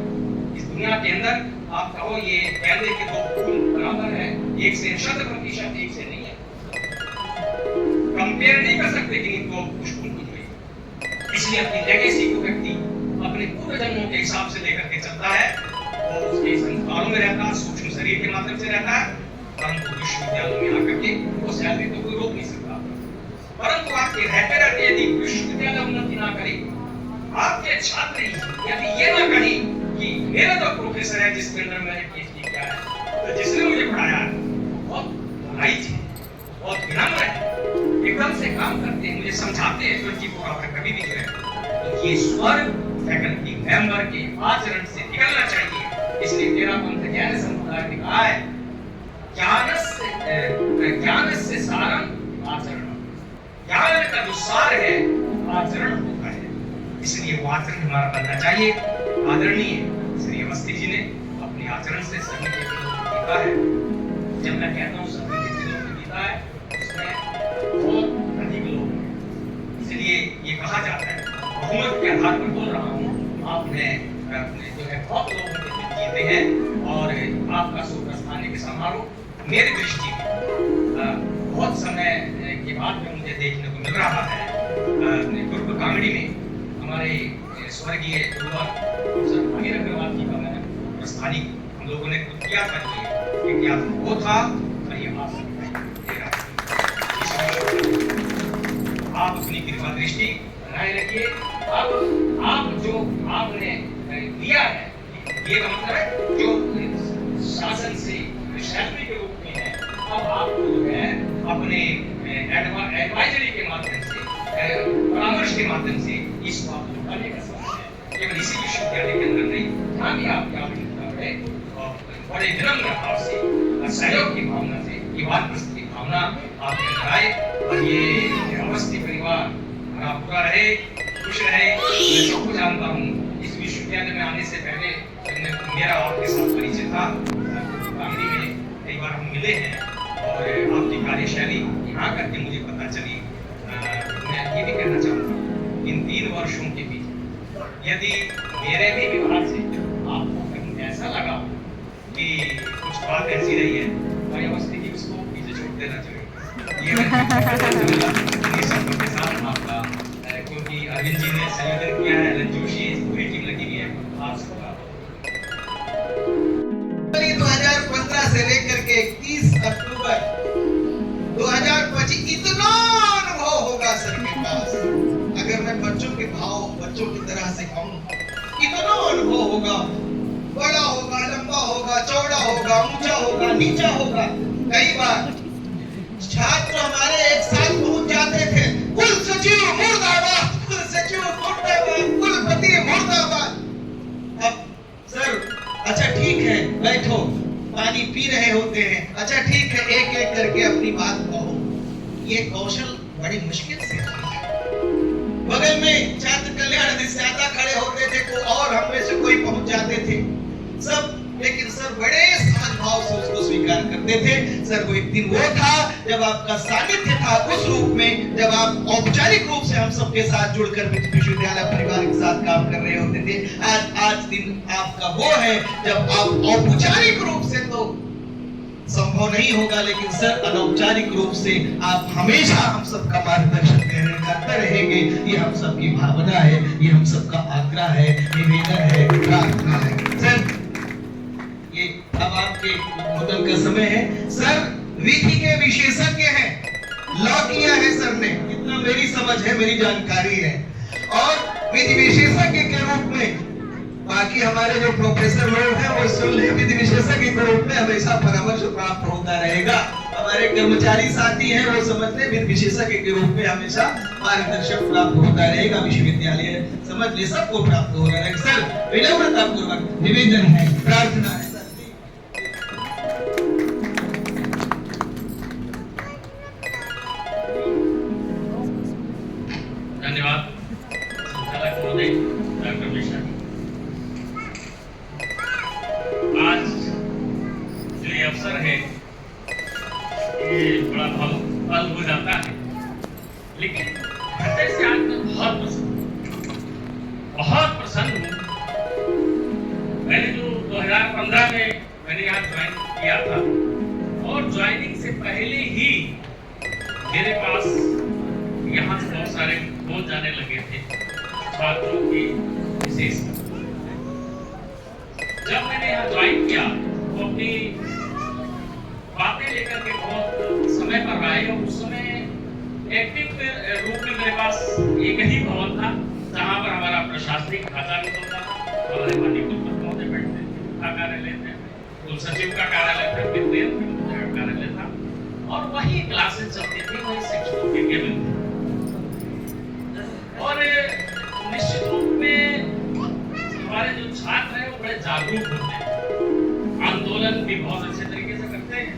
इस दुनिया के अंदर आप कहो ये कैमरे के दो फूल बराबर है, एक से 100%, एक से नहीं है, कंपेयर नहीं कर सकते कि इनको पुष्प की जोड़ी। इसलिए अपनी लेगेसी को व्यक्ति अपने पूर्व जन्मों के हिसाब से लेकर के चलता है, वो उसके संस्कारों में रहता है, सूक्ष्म शरीर के माध्यम से रहता है, परंतु विश्वविद्यालय में आकर के वो सैलरी तो कोई रोक नहीं सकता। परंतु आपके रहते रहते यदि विश्वविद्यालय उन्नति ना करे, आपके छात्र यदि ये ना कहें कि मेरा तो प्रोफेसर है जिसके अंदर मैंने पीएचडी किया है, तो जिसने मुझे पढ़ाया है बहुत लाइट है, बहुत विनम्र है, एकदम से काम करते हैं, मुझे समझाते हैं 24 आवर कभी भी जो है, तो ये स्वर फैकल्टी मेंबर के आचरण से निकलना चाहिए। इसलिए तेरा पंथ ज्ञान समुदाय ने कहा है ज्ञान से सारम आचरण, ज्ञान का जो सार है आचरण होता है, इसलिए वो आचरण हमारा बनना चाहिए। आदरणीय श्री अवस्थी जी ने अपने आचरण से सभी के दिलों को जीता है। जब मैं कहता हूँ सभी के दिलों को जीता है, उसमें बहुत अधिक लोग हैं, इसलिए ये कहा जाता है, बहुमत के आधार पर बोल रहा हूँ, आपने जो है बहुत लोगों के दिल जीते हैं। और आपका सुप्रस्थानी के समारोह मेरी दृष्टि में बहुत समय के बाद में मुझे देखने को मिल रहा है। पूर्व कांगड़ी में हमारे स्वर्गीय प्रोफेसर भागीरथ अग्रवाल जी का मैंने प्रस्थानी हम लोगों ने खुद किया था, कि क्या वो था और ये आ सकता है। आप अपनी कृपा दृष्टि बनाए रखिए। अब आप जो आपने लिया है, ये का मतलब है जो शासन से सैलरी के रूप में है, अब आपको जो है अपने एडवाइजरी के माध्यम से, परामर्श के माध्यम से इस बात को करने का समय है। केवल इसी विश्वविद्यालय के अंदर नहीं, जहाँ भी आपकी आवश्यकता है, और बड़े विनम्र भाव से, सहयोग की भावना से, ये वानप्रस्थ की भावना आपके अंदर आए, और ये अवस्थी परिवार हमारा पूरा रहे, खुश रहे। मैं सबको जानता हूँ, इस विश्वविद्यालय में आने से पहले मेरा आपके साथ परिचय था, कांगड़ी में कई बार हम मिले हैं, और आपकी कार्यशैली यहाँ करके मुझे पता चली। मैं ये भी कहना चाहूँगा, इन 3 वर्षों के बीच यदि मेरे भी विभाग से आपको कहीं ऐसा लगा कि कुछ बात ऐसी रही है, तो अवस्थी की उसको पीछे छोड़ देना चाहिए। ये मैं सब के साथ आपका, क्योंकि अरविंद जी ने संयोजन किया है, एलन जोशी पूरी टीम लगी हुई है, आप सबका 2015 से लेकर के 31 अक्टूबर 2025 इतना अनुभव होगा सर के पास। अगर मैं बच्चों के भाव बच्चों की तरह से कहूँ, इतना अनुभव होगा, बड़ा होगा, लंबा होगा, चौड़ा होगा, ऊंचा होगा, नीचा होगा। कई बार छात्र हमारे एक साथ पहुंच जाते थे, कुल सचिव मुर्दाबाद, कुल सचिव मुर्दाबाद, कुलपति मुर्दाबाद। अब सर अच्छा ठीक है, बैठो, पानी पी रहे होते हैं, अच्छा ठीक है, एक एक करके अपनी बात कहो। ये कौशल बड़ी मुश्किल से आता है। बगल में छात्र कल्याण अधिष्ठाता खड़े होते थे, को और हम में से कोई पहुंच जाते थे सब, लेकिन सर बड़े सहज भाव से उसको स्वीकार करते थे। सर वो एक दिन वो था जब आपका सानिध्य था उस रूप में, जब आप औपचारिक रूप से हम सबके साथ जुड़कर विश्वविद्यालय परिवार के साथ काम कर रहे होते थे। आज दिन आपका वो है जब आप औपचारिक रूप से तो संभव नहीं होगा, लेकिन सर अनौपचारिक रूप से आप हमेशा हम सबका मार्गदर्शन करते रहेंगे। ये हम सबकी भावना है, ये हम सबका आग्रह है, निवेदन है, प्रार्थना है। सर ये अब आपके उद्बोधन का समय है। सर विधि के विशेषज्ञ हैं, लॉ किया है सर ने, इतना मेरी समझ है, मेरी जानकारी है, और विधि विशेषज्ञ के रूप में, बाकी हमारे जो प्रोफेसर लोग हैं वो सुन ले, विधि विशेषज्ञ के रूप में हमेशा परामर्श प्राप्त होता रहेगा। हमारे कर्मचारी साथी हैं वो समझ ले, विधि विशेषज्ञ के रूप में हमेशा मार्गदर्शन प्राप्त होता रहेगा। विश्वविद्यालय समझ ले सबको प्राप्त होगा रहेगा। सर विनम्रता पूर्वक निवेदन है, प्रार्थना है। धन्यवाद संचालक महोदय डॉक्टर मिश्रा। आज जो ये अवसर है ये बड़ा पल हो जाता है, लेकिन हृदय से आज मैं बहुत प्रसन्न हूँ। मैंने जो 2015 में मैंने यहाँ ज्वाइन किया था और ज्वाइनिंग से पहले ही मेरे पास यहाँ से बहुत सारे फोन जाने लगे थे छात्रों की विशेषकर। जब मैंने यहाँ ज्वाइन किया तो अपनी बातें लेकर के बहुत समय पर आए और उस समय एक्टिव रूप में मेरे पास एक ही भवन था जहाँ पर हमारा प्रशासनिक ढांचा भी चलता था। हमारे माननीय कुलपति महोदय बैठते थे, कार्यालय थे, कुल सचिव का कार्यालय था, वित्तीय कार्यालय था और वही क्लासेस चलती थी, वही शिक्षकों के केबिन थे। और निश्चित रूप में हमारे जो छात्र हैं वो बड़े जागरूक होते हैं, आंदोलन भी बहुत अच्छे तरीके से करते हैं,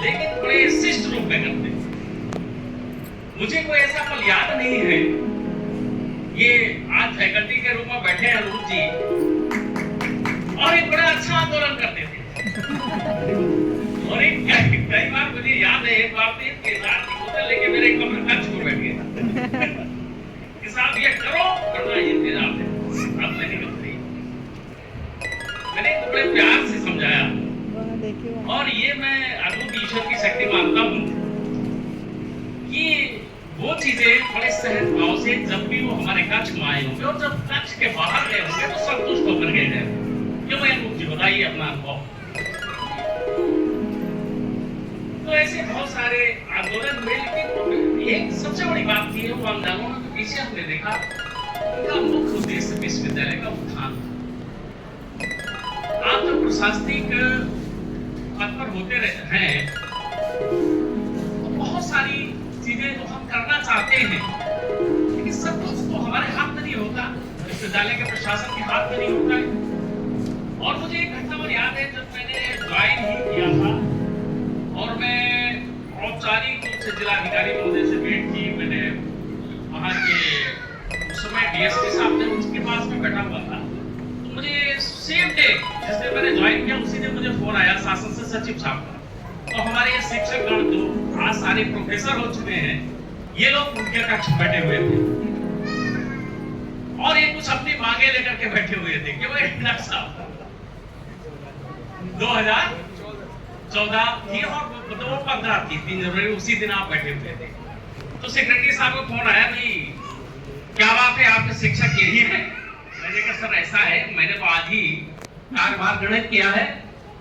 लेकिन बड़े शिष्ट रूप में करते हैं। मुझे कोई ऐसा पल याद नहीं है, ये आज फैकल्टी के रूप में बैठे हैं अनूप जी और एक बड़ा अच्छा आंदोलन करते थे। और एक कई बार मुझे याद है, एक बार तो के साथ बोतल लेके मेरे कमरे में छुप बैठ गया कि साहब ये करो, करना ये इंतजाम है, अब नहीं करते। मैंने बड़े प्यार से समझाया और ये मैं अद्भुत ईश्वर की शक्ति मानता हूँ कि वो चीजें बड़े सहज भाव से जब भी वो हमारे कक्ष में आए होंगे और जब कक्ष के बाहर गए होंगे तो संतुष्ट होकर गए थे। क्यों मैं अनूप जी बताइए अपना अनुभव। तो ऐसे बहुत सारे आंदोलन हुए, लेकिन एक सबसे बड़ी बात थी वो आंदोलनों के पीछे हमने देखा उनका मुख्य उद्देश्य विश्वविद्यालय का उत्थान। आप जो प्रशासनिक पद पर होते हैं तो बहुत सारी चीजें जो हम करना चाहते हैं, लेकिन सब कुछ तो हमारे हाथ में नहीं होता, विश्वविद्यालय के प्रशासन के हाथ में नहीं होता है। और मुझे एक घटना याद है, जब मैंने ज्वाइन ही किया था और मैं औपचारिक रूप से जिलाधिकारी महोदय से भेंट की। मैंने वहाँ के उस समय डीएसपी साहब थे, उनके पास में बैठा हुआ था। तो मुझे सेम डे जिस दिन मैंने ज्वाइन किया उसी दिन मुझे फोन आया शासन से सचिव साहब का। तो हमारे ये शिक्षकगण जो आज सारे प्रोफेसर हो चुके हैं, ये लोग उनके कक्ष बैठे हुए थे और ये कुछ अपनी मांगे लेकर के बैठे हुए थे कि भाई डॉक्टर साहब 2014 थी और 15 थी, 3 जनवरी उसी दिन आप बैठे हुए थे। तो सेक्रेटरी साहब को फोन आया, भाई क्या बात है, आपके शिक्षक यही है? मैंने कहा सर ऐसा है, मैंने तो आज ही कार्यभार ग्रहण किया है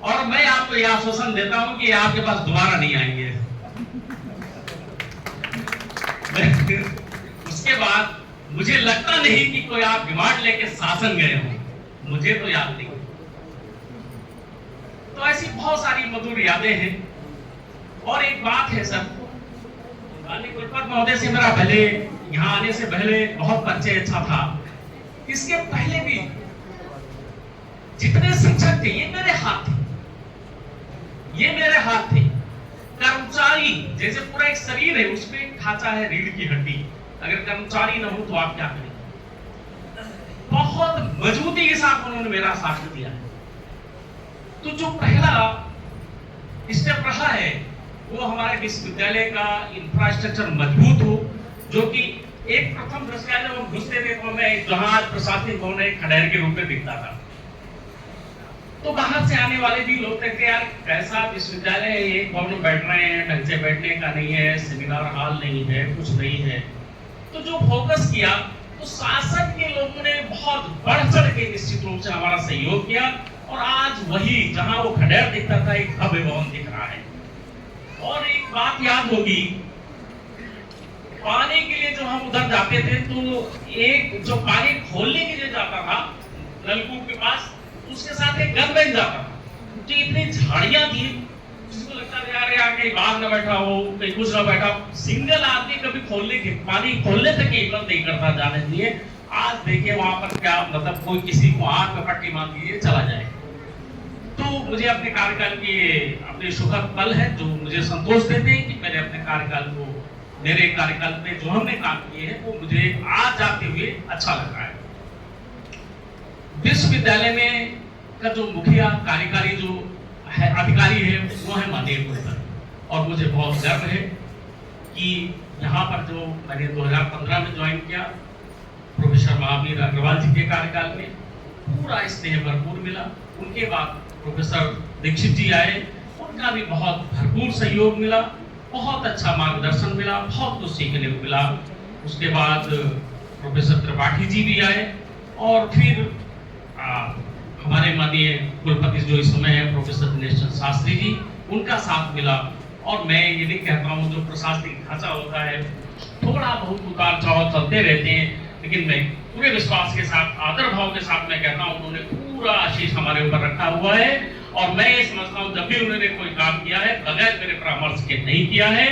और मैं आपको यह आश्वासन देता हूं कि आपके पास दोबारा नहीं आएंगे। उसके बाद मुझे लगता नहीं कि कोई आप डिमांड लेके शासन गए हो, मुझे तो याद नहीं। तो ऐसी बहुत सारी मधुर यादें हैं। और एक बात है सर, माननीय कुलपति महोदय से मेरा पहले यहाँ आने से पहले बहुत परिचय अच्छा था। इसके पहले भी जितने शिक्षक थे ये मेरे हाथ थे, ये मेरे हाथ थे। कर्मचारी जैसे पूरा एक शरीर है, उसमें एक ढांचा है रीढ़ की हड्डी, अगर कर्मचारी न हो तो आप क्या करें। बहुत मजबूती के साथ उन्होंने मेरा साथ दिया है। तो जो पहला स्टेप रहा है वो हमारे विश्वविद्यालय का इंफ्रास्ट्रक्चर मजबूत हो, जो कि एक प्रथम दृष्टया जब हम घुसते थे तो हमें जहां प्रशासनिक भवन एक खंडहर के रूप में दिखता था। तो बाहर से आने वाले भी लोग थे कि यार कैसा विश्वविद्यालय है, एक भवन में बैठ रहे हैं, ढंग से बैठने का नहीं है, सेमिनार हॉल नहीं है, कुछ नहीं है। तो जो फोकस किया तो शासन के लोगों ने बहुत बढ़ चढ़ के निश्चित रूप से हमारा सहयोग किया और आज वही जहां वो खंडहर दिखता था एक भव्य भवन दिख रहा है। और एक बात याद होगी, पानी के लिए जब हम उधर जाते थे तो एक जो पानी खोलने के लिए जाता था नलकूप के पास, उसके साथ एक गन बन जाता था। तो इतनी झाड़ियां थी, उसको लगता था यार यहाँ कहीं बाघ न बैठा हो, कहीं कुछ न बैठा हो। सिंगल आदमी कभी खोलने के पानी खोलने तक की हिम्मत नहीं करता जाने दिए। आज देखिए वहां पर क्या मतलब, कोई किसी को आंख में पट्टी मान दीजिए चला जाए। तो मुझे अपने कार्यकाल के अपने सुखद पल है जो मुझे संतोष देते हैं कि मैंने अपने कार्यकाल को, मेरे कार्यकाल में जो हमने काम किए हैं वो मुझे आज जाते हुए अच्छा लग रहा है। विश्वविद्यालय में का जो मुखिया कार्यकारी जो है अधिकारी है वो है माननीय कुलपति, और मुझे बहुत गर्व है कि यहाँ पर जो मैंने 2015 में ज्वाइन किया, प्रोफेसर महावीर अग्रवाल जी के कार्यकाल में पूरा स्नेह भरपूर मिला। उनके बाद प्रोफेसर दीक्षित जी आए, उनका भी बहुत भरपूर सहयोग मिला, बहुत अच्छा मार्गदर्शन मिला, बहुत कुछ सीखने को मिला। उसके बाद प्रोफेसर त्रिपाठी जी भी आए, और फिर हमारे माननीय कुलपति जो इस समय है प्रोफेसर दिनेश चंद्र शास्त्री जी, उनका साथ मिला। और मैं ये नहीं कहता हूँ जो प्रशासनिक ढांचा होता है थोड़ा बहुत उतार चढ़ाव चलते रहते हैं, लेकिन मैं पूरे विश्वास के साथ, आदर भाव के साथ मैं कहता हूँ उन्होंने पूरा आशीष हमारे ऊपर रखा हुआ है। और मैं ये समझता हूँ जब भी उन्होंने कोई काम किया है बगैर मेरे परामर्श के नहीं किया है।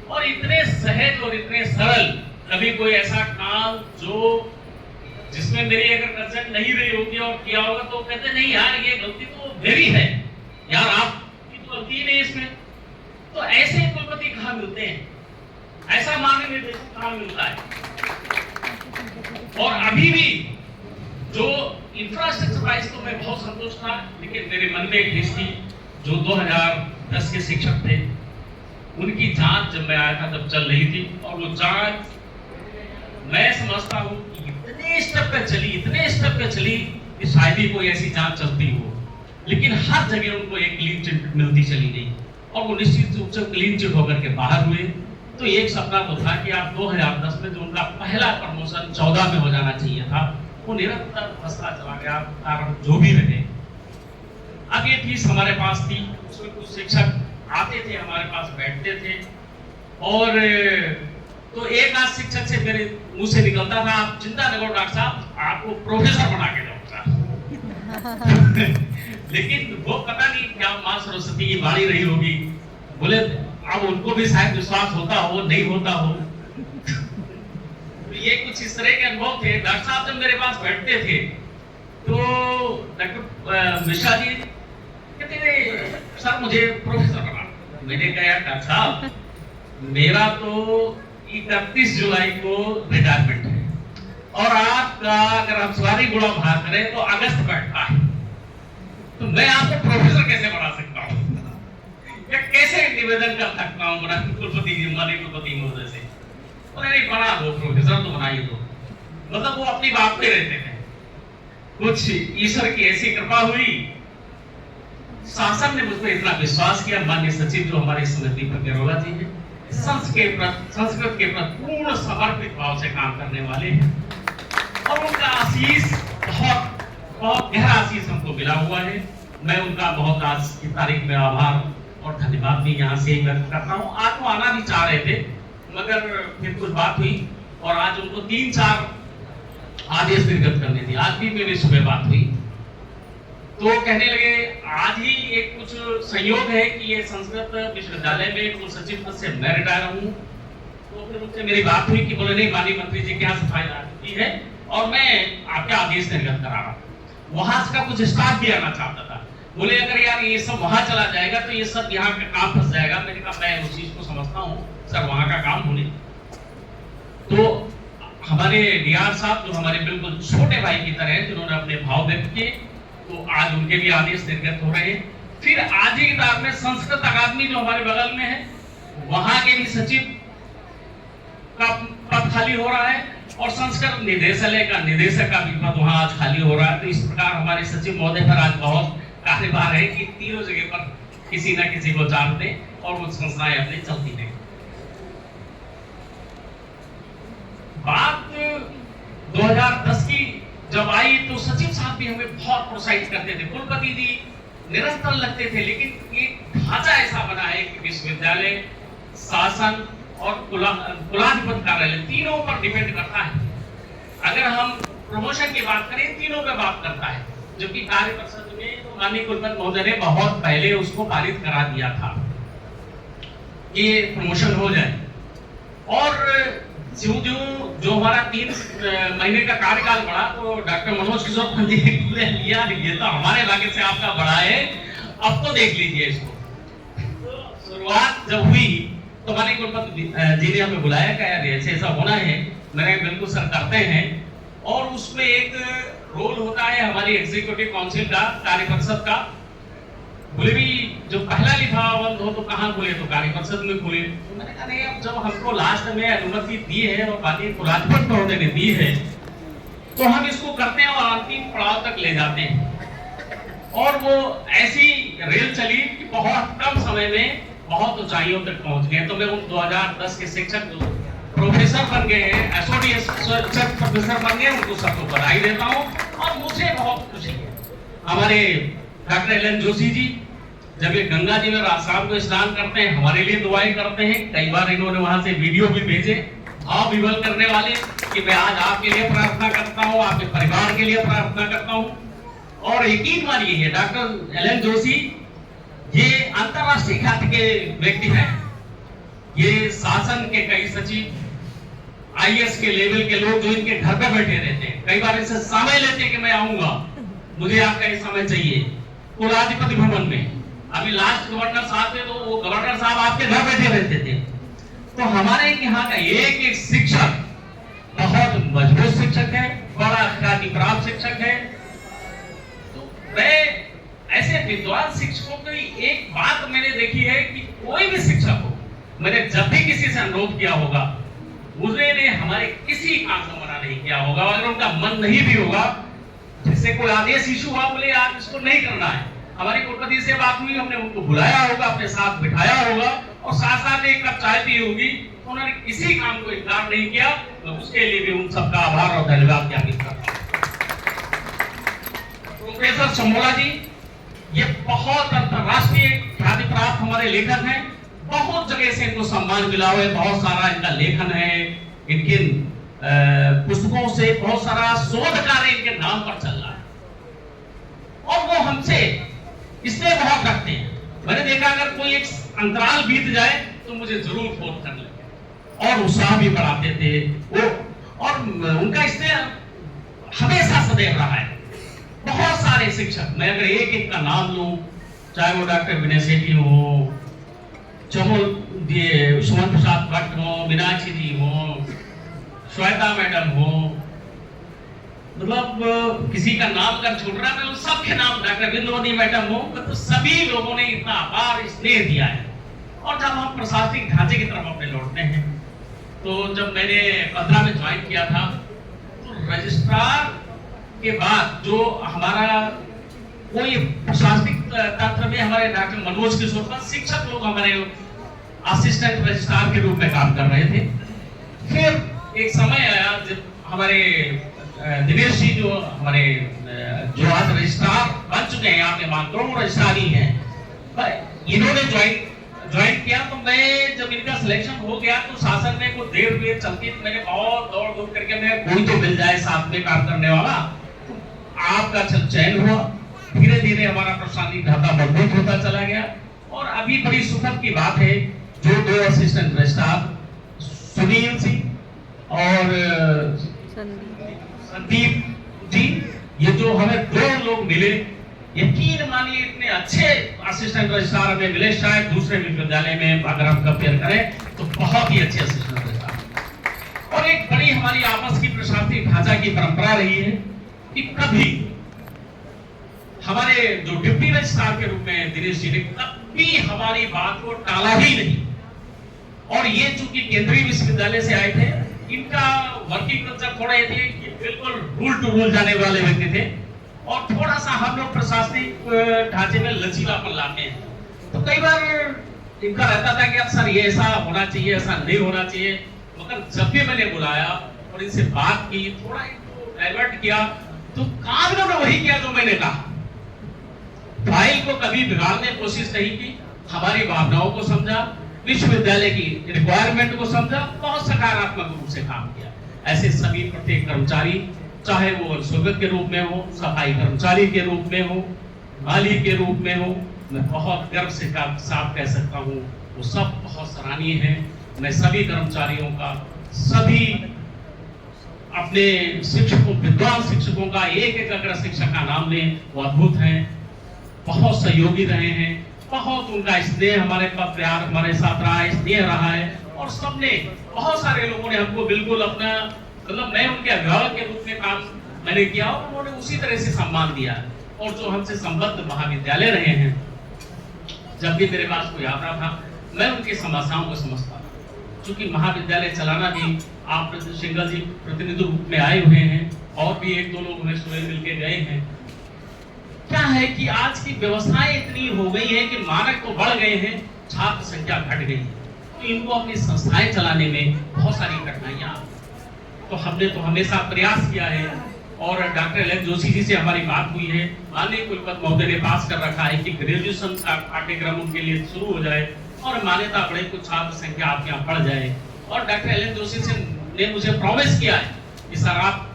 और इतने सहज और इतने सरल, कभी कोई ऐसा काम जो जिसमें मेरी अगर कंसर्न नहीं रही होगी और किया होगा तो कहते नहीं यार ये गलती तो मेरी है, यार आपकी तो गलती नहीं इसमें। तो ऐसे कुलपति कहाँ मिलते हैं, ऐसा माननीय निर्देशक कहाँ मिलता है। और अभी भी जो इंफ्रास्ट्रक्चर वाइज तो मैं बहुत संतुष्ट था, लेकिन मेरे मन में एक हिस्स थी, जो 2010 के शिक्षक थे उनकी जांच जब मैं आया था तब चल रही थी, और वो जांच मैं समझता हूँ इतने स्टेप पे चली कि शायद ही कोई ऐसी जांच चलती हो, लेकिन हर जगह उनको एक क्लीन चिट मिलती चली गई, और वो निश्चित रूप से क्लीन चिट होकर के बाहर हुए। तो एक सपना तो था कि आप 2010 में जो उनका पहला प्रमोशन 14 में हो जाना चाहिए था, वो निरंतर फंसता चला गया, कारण जो भी रहे। अब ये फीस हमारे पास थी, उसमें कुछ शिक्षक आते थे हमारे पास बैठते थे, और तो एक आध शिक्षक से मेरे मुंह से निकलता था आप चिंता न करो डॉक्टर साहब, आपको प्रोफेसर बना के जाऊंगा। लेकिन वो पता नहीं क्या मां सरस्वती की बाणी रही होगी, बोले अब उनको भी शायद विश्वास होता हो नहीं होता हो। तो ये कुछ इस तरह के अनुभव थे। डॉक्टर साहब जब मेरे पास बैठते थे तो डॉक्टर मिश्रा जी कहते थे सर मुझे प्रोफेसर बना। मैंने कहा यार डॉक्टर साहब मेरा तो 31 जुलाई को रिटायरमेंट है, और आपका अगर हम सारी गुणा भाग करें तो अगस्त बैठता है, तो मैं आपको प्रोफेसर कैसे बना सकता हूँ, या कैसे निवेदन कर सकता हूँ बना कुलपति जी माननीय कुलपति महोदय से। नहीं बना दो प्रोफेसर तो बना ही दो, मतलब वो अपनी बात पे रहते थे। कुछ ईश्वर की ऐसी कृपा हुई, शासन ने मुझ पर इतना विश्वास किया। माननीय सचिव जो हमारे समय दीपक गहलोत जी हैं, संस्कृत के प्रति पूर्ण समर्पित भाव से काम करने वाले हैं, और उनका आशीष बहुत गहरा आशीष हमको मिला हुआ है। मैं उनका बहुत आज की तारीख में आभार और धन्यवाद भी यहाँ से व्यक्त करता हूँ। आज वो आना भी चाह रहे थे, मगर फिर कुछ बात हुई, और आज उनको 3-4 आदेश निर्गत करने थे। आज भी मेरी सुबह बात हुई, तो कहने लगे आज ही एक कुछ संयोग है कि ये संस्कृत विश्वविद्यालय में कुल सचिव पद से मैं रिटायर हूँ। तो फिर उनसे मेरी बात हुई कि बोले नहीं माननीय मंत्री जी के यहाँ सफाई राजनीति है और मैं आपके आदेश निर्गत करा रहा हूँ। वहां का कुछ स्टाफ भी आना चाहता था, बोले अगर यार ये सब वहां चला जाएगा तो ये सब यहाँ का काम फंस जाएगा। मैंने कहा मैं उस चीज को समझता हूँ सर, वहां का काम होने। तो हमारे डीआर साहब जो हमारे बिल्कुल छोटे भाई की तरह हैं, जिन्होंने अपने भाव व्यक्त किए, तो आज उनके भी आदेश निर्गत हो रहे हैं। फिर आज ही की तारीख में संस्कृत अकादमी जो हमारे बगल में है, वहां के भी सचिव का पद खाली हो रहा है, और संस्कृत निदेशालय का निदेशक का भी पद वहां आज खाली हो रहा है। तो इस प्रकार हमारे सचिव महोदय पर आज बहुत कार्यभार है कि तीनों जगह पर किसी न किसी को जानते और वो संस्थाएं अपनी चलती रहे। बात 2010 की जब आई तो सचिव साहब भी हमें बहुत प्रोत्साहित करते थे, कुलपति जी निरंतर लगते थे, लेकिन एक ढांचा ऐसा बना है कि विश्वविद्यालय शासन और कुलाधिपति कार्यालय, तीनों पर डिपेंड करता है। अगर हम प्रमोशन की बात करें, तीनों पे बात करता है, जबकि कार्य परिषद में तो माननीय कुलपति महोदय ने बहुत पहले उसको पारित करा दिया था कि प्रमोशन हो जाए। और जो हमारा 3 महीने का कार्यकाल बढ़ा तो डॉक्टर मनोज किशोर पंत जी ने लिया, ये तो हमारे इलाके से आपका बड़ा है, अब तो देख लीजिए इसको। तो शुरुआत जब हुई तो माननीय कुलपति जी ने हमें बुलाया, कहा यार ऐसा होना है। मैंने बिल्कुल सर करते हैं। और उसमें एक रोल होता है हमारी एग्जीक्यूटिव काउंसिल का, कार्य परिषद का। बोले भी जो पहला लिफाफा हो तो कहाँ खुले, तो कार्य परिषद में खुले। तो मैंने कहा नहीं, अब जब हमको लास्ट में अनुमति दी है और माननीय कुलाधिपति महोदय ने दी है तो हम इसको करते हैं और अंतिम पड़ाव तक ले जाते हैं। और वो ऐसी रेल चली कि बहुत कम समय में बहुत ऊंचाइयों तक पहुंच गए। तो मैं उन 2010 के शिक्षक जो प्रोफेसर बन गए हैं, एसओडीएस प्रोफेसर बन गए, उनको सबको बधाई देता हूँ। और मुझे बहुत खुशी है, हमारे डॉक्टर एलन जोशी जी जब ये गंगा जी में शाम को स्नान करते हैं, हमारे लिए दुआएं करते हैं। कई बार इन्होंने वहां से वीडियो भी भेजे, भाव विवल करने वाले, कि मैं आज आपके लिए प्रार्थना करता हूँ, आपके परिवार के लिए प्रार्थना करता हूँ। और यकीन मानिए डॉक्टर एलन जोशी ये अंतरराष्ट्रीय ख्याति के व्यक्ति हैं। ये शासन के कई सचिव, आईएएस के लेवल के लोग जो इनके घर पे बैठे रहते हैं, कई बार इनसे समय लेते हैं कि मैं आऊंगा, मुझे आपका ये समय चाहिए। कुलाधिपति भवन में अभी लास्ट गवर्नर साहब थे, तो वो गवर्नर साहब आपके घर बैठे रहते थे। तो हमारे यहाँ का एक एक शिक्षक बहुत मजबूत शिक्षक है, बड़ा ख्याति प्राप्त शिक्षक है। तो मैं ऐसे विद्वान शिक्षकों की एक बात मैंने देखी है कि कोई भी शिक्षक हो, मैंने जब भी किसी से अनुरोध किया होगा, उन्होंने हमारे किसी काम को मना नहीं किया होगा। अगर उनका मन नहीं भी होगा, जैसे कोई आदेश इशू हुआ, बोले आप इसको नहीं करना है, हमारी कुलपति से बात हुई, हमने उनको बुलाया होगा, अपने साथ बिठाया होगा और साथ साथ एक कप चाय पी होगी, उन्होंने किसी काम को इनकार नहीं किया। तो उसके लिए भी उन सबका आभार और धन्यवाद ज्ञापित करता हूं। प्रोफेसर चमोला जी ये बहुत अंतरराष्ट्रीय ख्याति प्राप्त हमारे लेखक हैं, बहुत जगह से इनको सम्मान मिला हुआ है, बहुत सारा इनका लेखन है, इनके पुस्तकों से बहुत सारा शोध कार्य इनके नाम पर चल रहा है। और वो हमसे इसलिए बहुत रखते हैं। मैंने देखा अगर कोई एक अंतराल बीत जाए तो मुझे जरूर फोन कर लेंगे और उत्साह भी बढ़ाते थे वो। और उनका इसलिए हमेशा सदैव रहा है। बहुत सारे शिक्षक, मैं अगर एक एक का नाम लूं, चाहे वो डॉक्टर विनय सेठी हो, सुमन प्रसाद भट्ट हो, मीनाक्षी जी हो, श्वेता मैडम हो, मतलब किसी का नाम कर छूट रहा है, मैं उन सबके नाम, डॉक्टर बिंदुवती मैडम हो, तो सभी लोगों ने इतना अपार स्नेह दिया है। और जब हम प्रशासनिक ढांचे की तरफ अपने लौटते हैं, तो जब मैंने 15 में ज्वाइन किया था, तो रजिस्ट्रार के बाद जो हमारा कोई प्रशासनिक तंत्र में हमारे डॉक्टर मनोज किशोर का शिक्षक लोग हमारे असिस्टेंट रजिस्ट्रार के रूप में काम कर रहे थे। फिर एक समय आया जब हमारे दिनेश जी जो हमारे जो आज रजिस्ट्रार बन चुके हैं, यहाँ पे मानकरों रजिस्ट्रार ही हैं, इन्होंने ज्वाइन किया। तो मैं जब इनका सिलेक्शन हो गया तो शासन में कुछ देर चलती, तो मैंने बहुत दौड़ धूप करके मैं कोई तो मिल जाए साथ में काम करने वाला, तो आपका चयन हुआ। धीरे धीरे हमारा प्रशासनिक ढांचा मजबूत होता चला गया। और अभी बड़ी सुखद की बात है, जो 2 असिस्टेंट रजिस्ट्रार सुनील सिंह और संदीप जी, ये जो हमें 2 लोग मिले, यकीन मानिए इतने अच्छे असिस्टेंट रजिस्ट्रार हमें मिले, शायद दूसरे विश्वविद्यालय में अगर हम कंपेयर करें तो बहुत ही अच्छे असिस्टेंट रजिस्ट्रार। और एक बड़ी हमारी आपस की प्रशासनिक ढांचा की परंपरा रही है कि कभी हमारे जो डिप्टी रजिस्ट्रार के रूप में दिनेश जी ने कभी हमारी बात को टाला ही नहीं। और ये चूंकि केंद्रीय विश्वविद्यालय से आए थे, इनका वर्किंग कल्चर थोड़ा ये थे कि बिल्कुल रूल टू रूल जाने वाले व्यक्ति थे, और थोड़ा सा हम लोग प्रशासनिक ढांचे में लचीलापन लाते हैं। तो कई बार इनका रहता था कि अब सर ये ऐसा होना चाहिए, ऐसा नहीं होना चाहिए। मगर जब भी मैंने बुलाया और इनसे बात की, थोड़ा इनको डाइवर्ट किया, तो काम इन्होंने वही किया जो मैंने कहा। फाइल को कभी बिगाड़ने की कोशिश नहीं की, हमारी भावनाओं को समझा, विश्वविद्यालय की रिक्वायरमेंट को समझा, बहुत सकारात्मक रूप से काम किया। ऐसे सभी प्रत्येक कर्मचारी, चाहे वो स्वागत के रूप में हो, सफाई कर्मचारी के रूप में हो, माली के रूप में हो, मैं बहुत गर्व से साफ कह सकता हूँ वो सब बहुत सराहनीय हैं। मैं सभी कर्मचारियों का, सभी अपने शिक्षकों, विद्वान शिक्षकों का, एक एक अगर शिक्षक का नाम लें वो अद्भुत हैं, बहुत सहयोगी रहे हैं, बहुत उनका स्नेह हमारे पर प्यार हमारे साथ रहा है, स्नेह रहा है। और सबने, बहुत सारे लोगों ने हमको बिल्कुल अपना, मतलब मैं उनके अभिभावक के रूप में काम मैंने किया और उन्होंने उसी तरह से सम्मान दिया। और जो हमसे संबद्ध महाविद्यालय रहे हैं, जब भी मेरे पास कोई आता था मैं उनकी समस्याओं को समझता था। चूंकि महाविद्यालय चलाना भी, आप सिंगल जी प्रतिनिधि रूप में आए हुए हैं और भी एक दो लोग हमें सुबह मिलके गए हैं। क्या है कि आज की व्यवस्थाएं इतनी हो गई है कि मानक तो बढ़ गए हैं, छात्र संख्या घट गई है, तो इनको अपनी संस्थाएं चलाने में बहुत सारी कठिनाइयां। तो हमने तो हमेशा प्रयास किया है और doctor L N Joshi ji से हमारी बात हुई है, माननीय कुलपति महोदय ने पास कर रखा है कि ग्रेजुएशन का पाठ्यक्रम उनके लिए शुरू हो जाए और मान्यता बढ़े, कुछ छात्र संख्या आपके यहाँ बढ़ जाए। और डॉक्टर एल एन जोशी ने मुझे प्रॉमिस किया है कि सर आप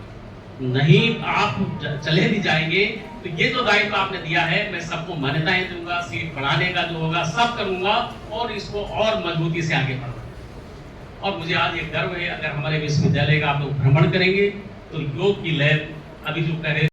चले भी जाएंगे तो ये जो दायित्व आपने दिया है मैं सबको मान्यताएं दूंगा, सीट बढ़ाने का जो होगा सब करूंगा और इसको और मजबूती से आगे बढ़ाऊंगा। और मुझे आज एक गर्व है, अगर हमारे विश्वविद्यालय का आप लोग भ्रमण करेंगे तो योग की लैब अभी जो कह रहे